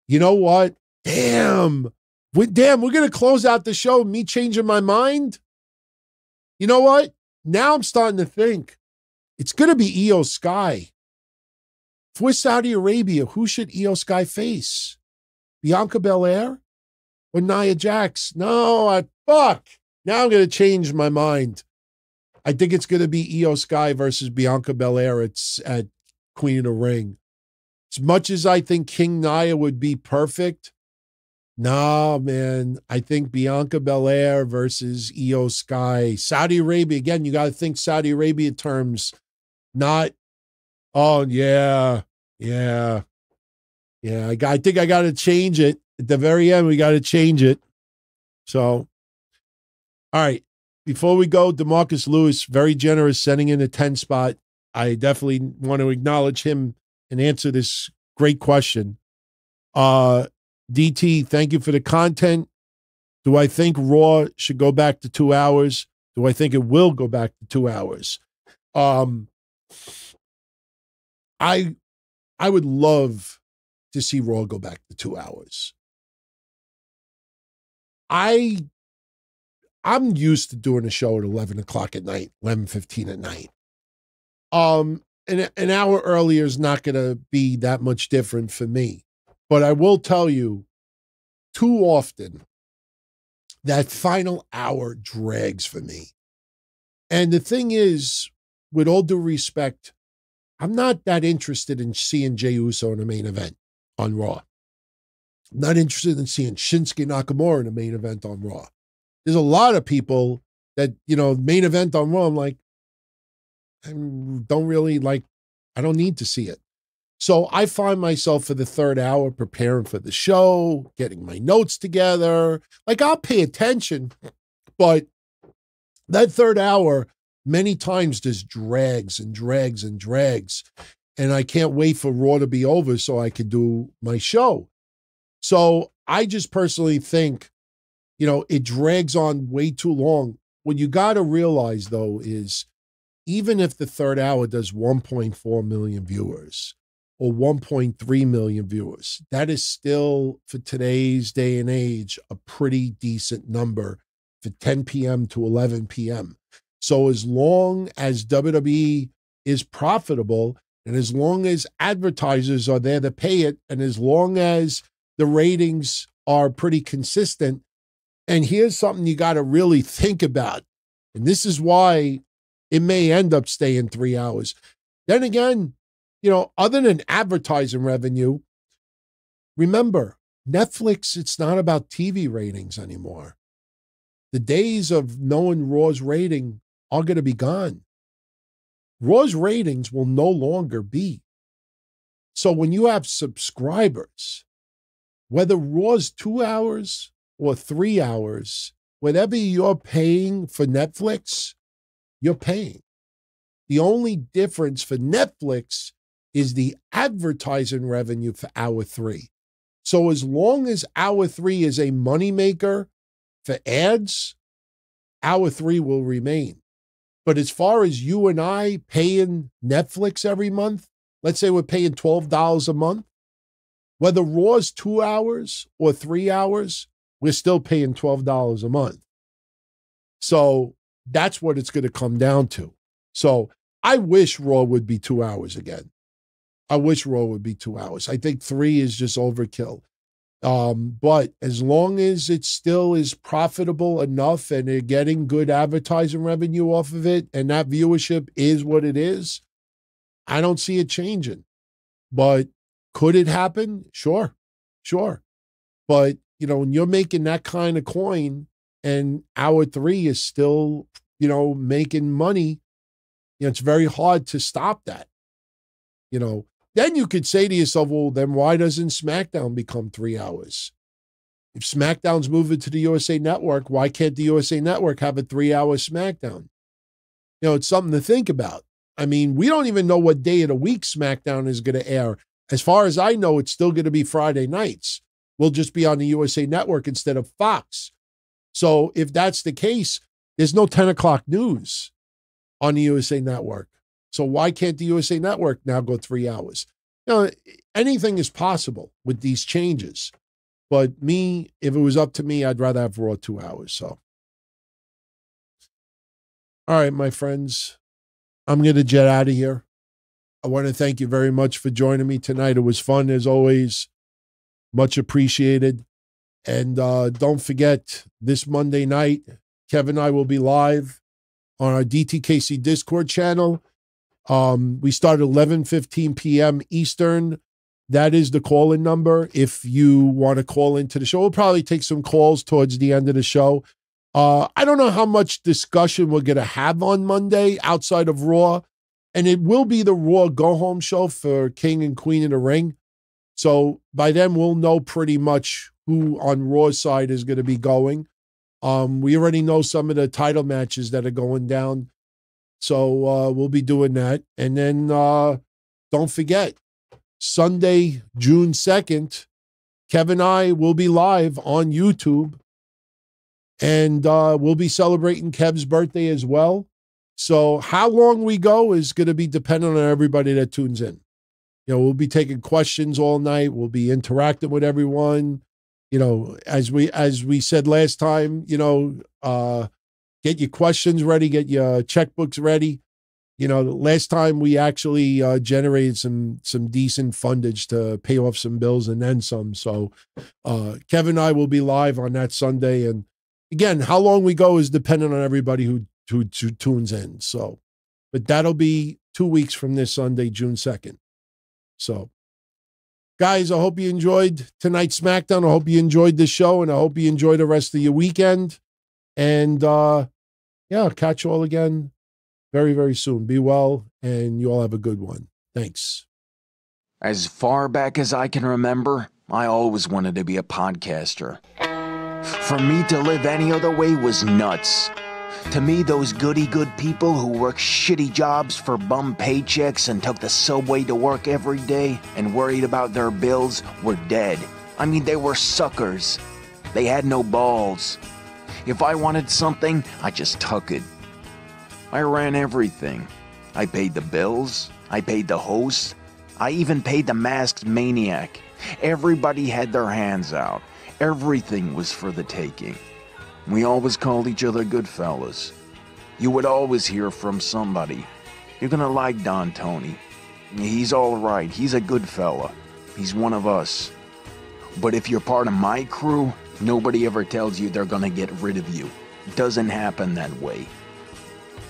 You know what? Damn, we're going to close out the show, me changing my mind. You know what? Now I'm starting to think it's going to be Io Sky. For Saudi Arabia, who should Io Sky face? Bianca Belair or Nia Jax? No, fuck. Now I'm going to change my mind. I think it's going to be Io Sky versus Bianca Belair at Queen of the Ring. As much as I think King Nia would be perfect, no, man. I think Bianca Belair versus Io Sky. Saudi Arabia, again, you got to think Saudi Arabia terms, not, oh, yeah. I think I got to change it. At the very end, we got to change it. So, all right. Before we go, DeMarcus Lewis, very generous, sending in a 10 spot. I definitely want to acknowledge him and answer this great question. DT, thank you for the content. Do I think Raw should go back to 2 hours? Do I think it will go back to 2 hours? I would love to see Raw go back to 2 hours. I'm used to doing a show at 11 o'clock at night, 11:15 at night. An hour earlier is not going to be that much different for me. But I will tell you, too often, that final hour drags for me. And the thing is, with all due respect, I'm not that interested in seeing Jey Uso in the main event on Raw. I'm not interested in seeing Shinsuke Nakamura in the main event on Raw. There's a lot of people that, main event on Raw, I'm like, I don't really like, I don't need to see it. So I find myself for the third hour preparing for the show, getting my notes together. Like, I'll pay attention, but that third hour many times just drags and drags and drags. And I can't wait for Raw to be over so I can do my show. So I just personally think, it drags on way too long. What you got to realize, though, is even if the third hour does 1.4 million viewers or 1.3 million viewers, that is still, for today's day and age, a pretty decent number for 10 p.m. to 11 p.m. So as long as WWE is profitable, and as long as advertisers are there to pay it, and as long as the ratings are pretty consistent, and here's something you got to really think about, and this is why it may end up staying 3 hours. Then again, other than advertising revenue, remember, Netflix, it's not about TV ratings anymore. The days of knowing Raw's rating are going to be gone. Raw's ratings will no longer be. So when you have subscribers, whether Raw's 2 hours or 3 hours, whatever you're paying for Netflix, you're paying. The only difference for Netflix is the advertising revenue for hour 3. So as long as hour 3 is a moneymaker for ads, hour 3 will remain. But as far as you and I paying Netflix every month, let's say we're paying $12 a month, whether Raw's 2 hours or 3 hours, we're still paying $12 a month. So that's what it's going to come down to. So I wish Raw would be 2 hours again. I wish Raw would be 2 hours. I think 3 is just overkill. But as long as it still is profitable enough and they're getting good advertising revenue off of it, and that viewership is what it is, I don't see it changing. But could it happen? Sure. But, when you're making that kind of coin and hour 3 is still, making money, it's very hard to stop that. Then you could say to yourself, well, then why doesn't SmackDown become 3 hours? If SmackDown's moving to the USA Network, why can't the USA Network have a 3-hour SmackDown? It's something to think about. I mean, we don't even know what day of the week SmackDown is going to air. As far as I know, it's still going to be Friday nights. We'll just be on the USA Network instead of Fox. So if that's the case, there's no 10 o'clock news on the USA Network. So why can't the USA Network now go 3 hours? Anything is possible with these changes. But me, if it was up to me, I'd rather have Raw 2 hours. So, all right, my friends, I'm going to jet out of here. I want to thank you very much for joining me tonight. It was fun, as always. Much appreciated. And don't forget, this Monday night, Kevin and I will be live on our DTKC Discord channel. We start at 11:15 p.m. Eastern. That is the call-in number if you want to call into the show. We'll probably take some calls towards the end of the show. I don't know how much discussion we're going to have on Monday outside of Raw. And it will be the Raw go-home show for King and Queen of the Ring. So by then, we'll know pretty much who on Raw's side is going to be going. We already know some of the title matches that are going down. So we'll be doing that. And then don't forget, Sunday, June 2nd, Kevin and I will be live on YouTube. And we'll be celebrating Kev's birthday as well. So how long we go is going to be dependent on everybody that tunes in. We'll be taking questions all night. We'll be interacting with everyone. As we said last time, get your questions ready, get your checkbooks ready. Last time we actually generated some decent fundage to pay off some bills and then some. So Kevin and I will be live on that Sunday. And, again, how long we go is dependent on everybody who tunes in. So, but that'll be 2 weeks from this Sunday, June 2nd. So, guys, I hope you enjoyed tonight's SmackDown. I hope you enjoyed this show, and I hope you enjoy the rest of your weekend. And yeah, I'll catch you all again very, very soon. Be well, and you all have a good one. Thanks. As far back as I can remember, I always wanted to be a podcaster. For me to live any other way was nuts. To me, those goody-good people who worked shitty jobs for bum paychecks and took the subway to work every day and worried about their bills were dead. I mean, they were suckers. They had no balls. If I wanted something, I just took it. I ran everything. I paid the bills. I paid the host. I even paid the masked maniac. Everybody had their hands out. Everything was for the taking. We always called each other good fellas. You would always hear from somebody. You're gonna like Don Tony. He's all right. He's a good fella. He's one of us. But if you're part of my crew, nobody ever tells you they're gonna get rid of you. It doesn't happen that way.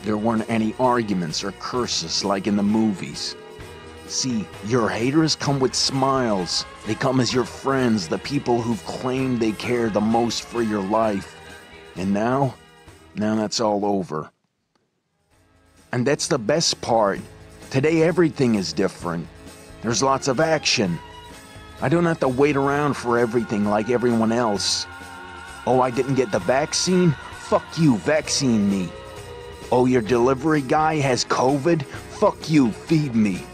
There weren't any arguments or curses like in the movies. See, your haters come with smiles. They come as your friends, the people who've claimed they care the most for your life. And now that's all over. And that's the best part. Today everything is different. There's lots of action. I don't have to wait around for everything like everyone else. Oh, I didn't get the vaccine? Fuck you, vaccine me. Oh, your delivery guy has COVID? Fuck you, feed me.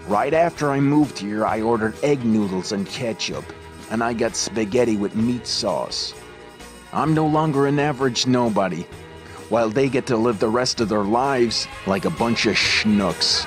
Right after I moved here, I ordered egg noodles and ketchup, and I got spaghetti with meat sauce. I'm no longer an average nobody, while they get to live the rest of their lives like a bunch of schnooks.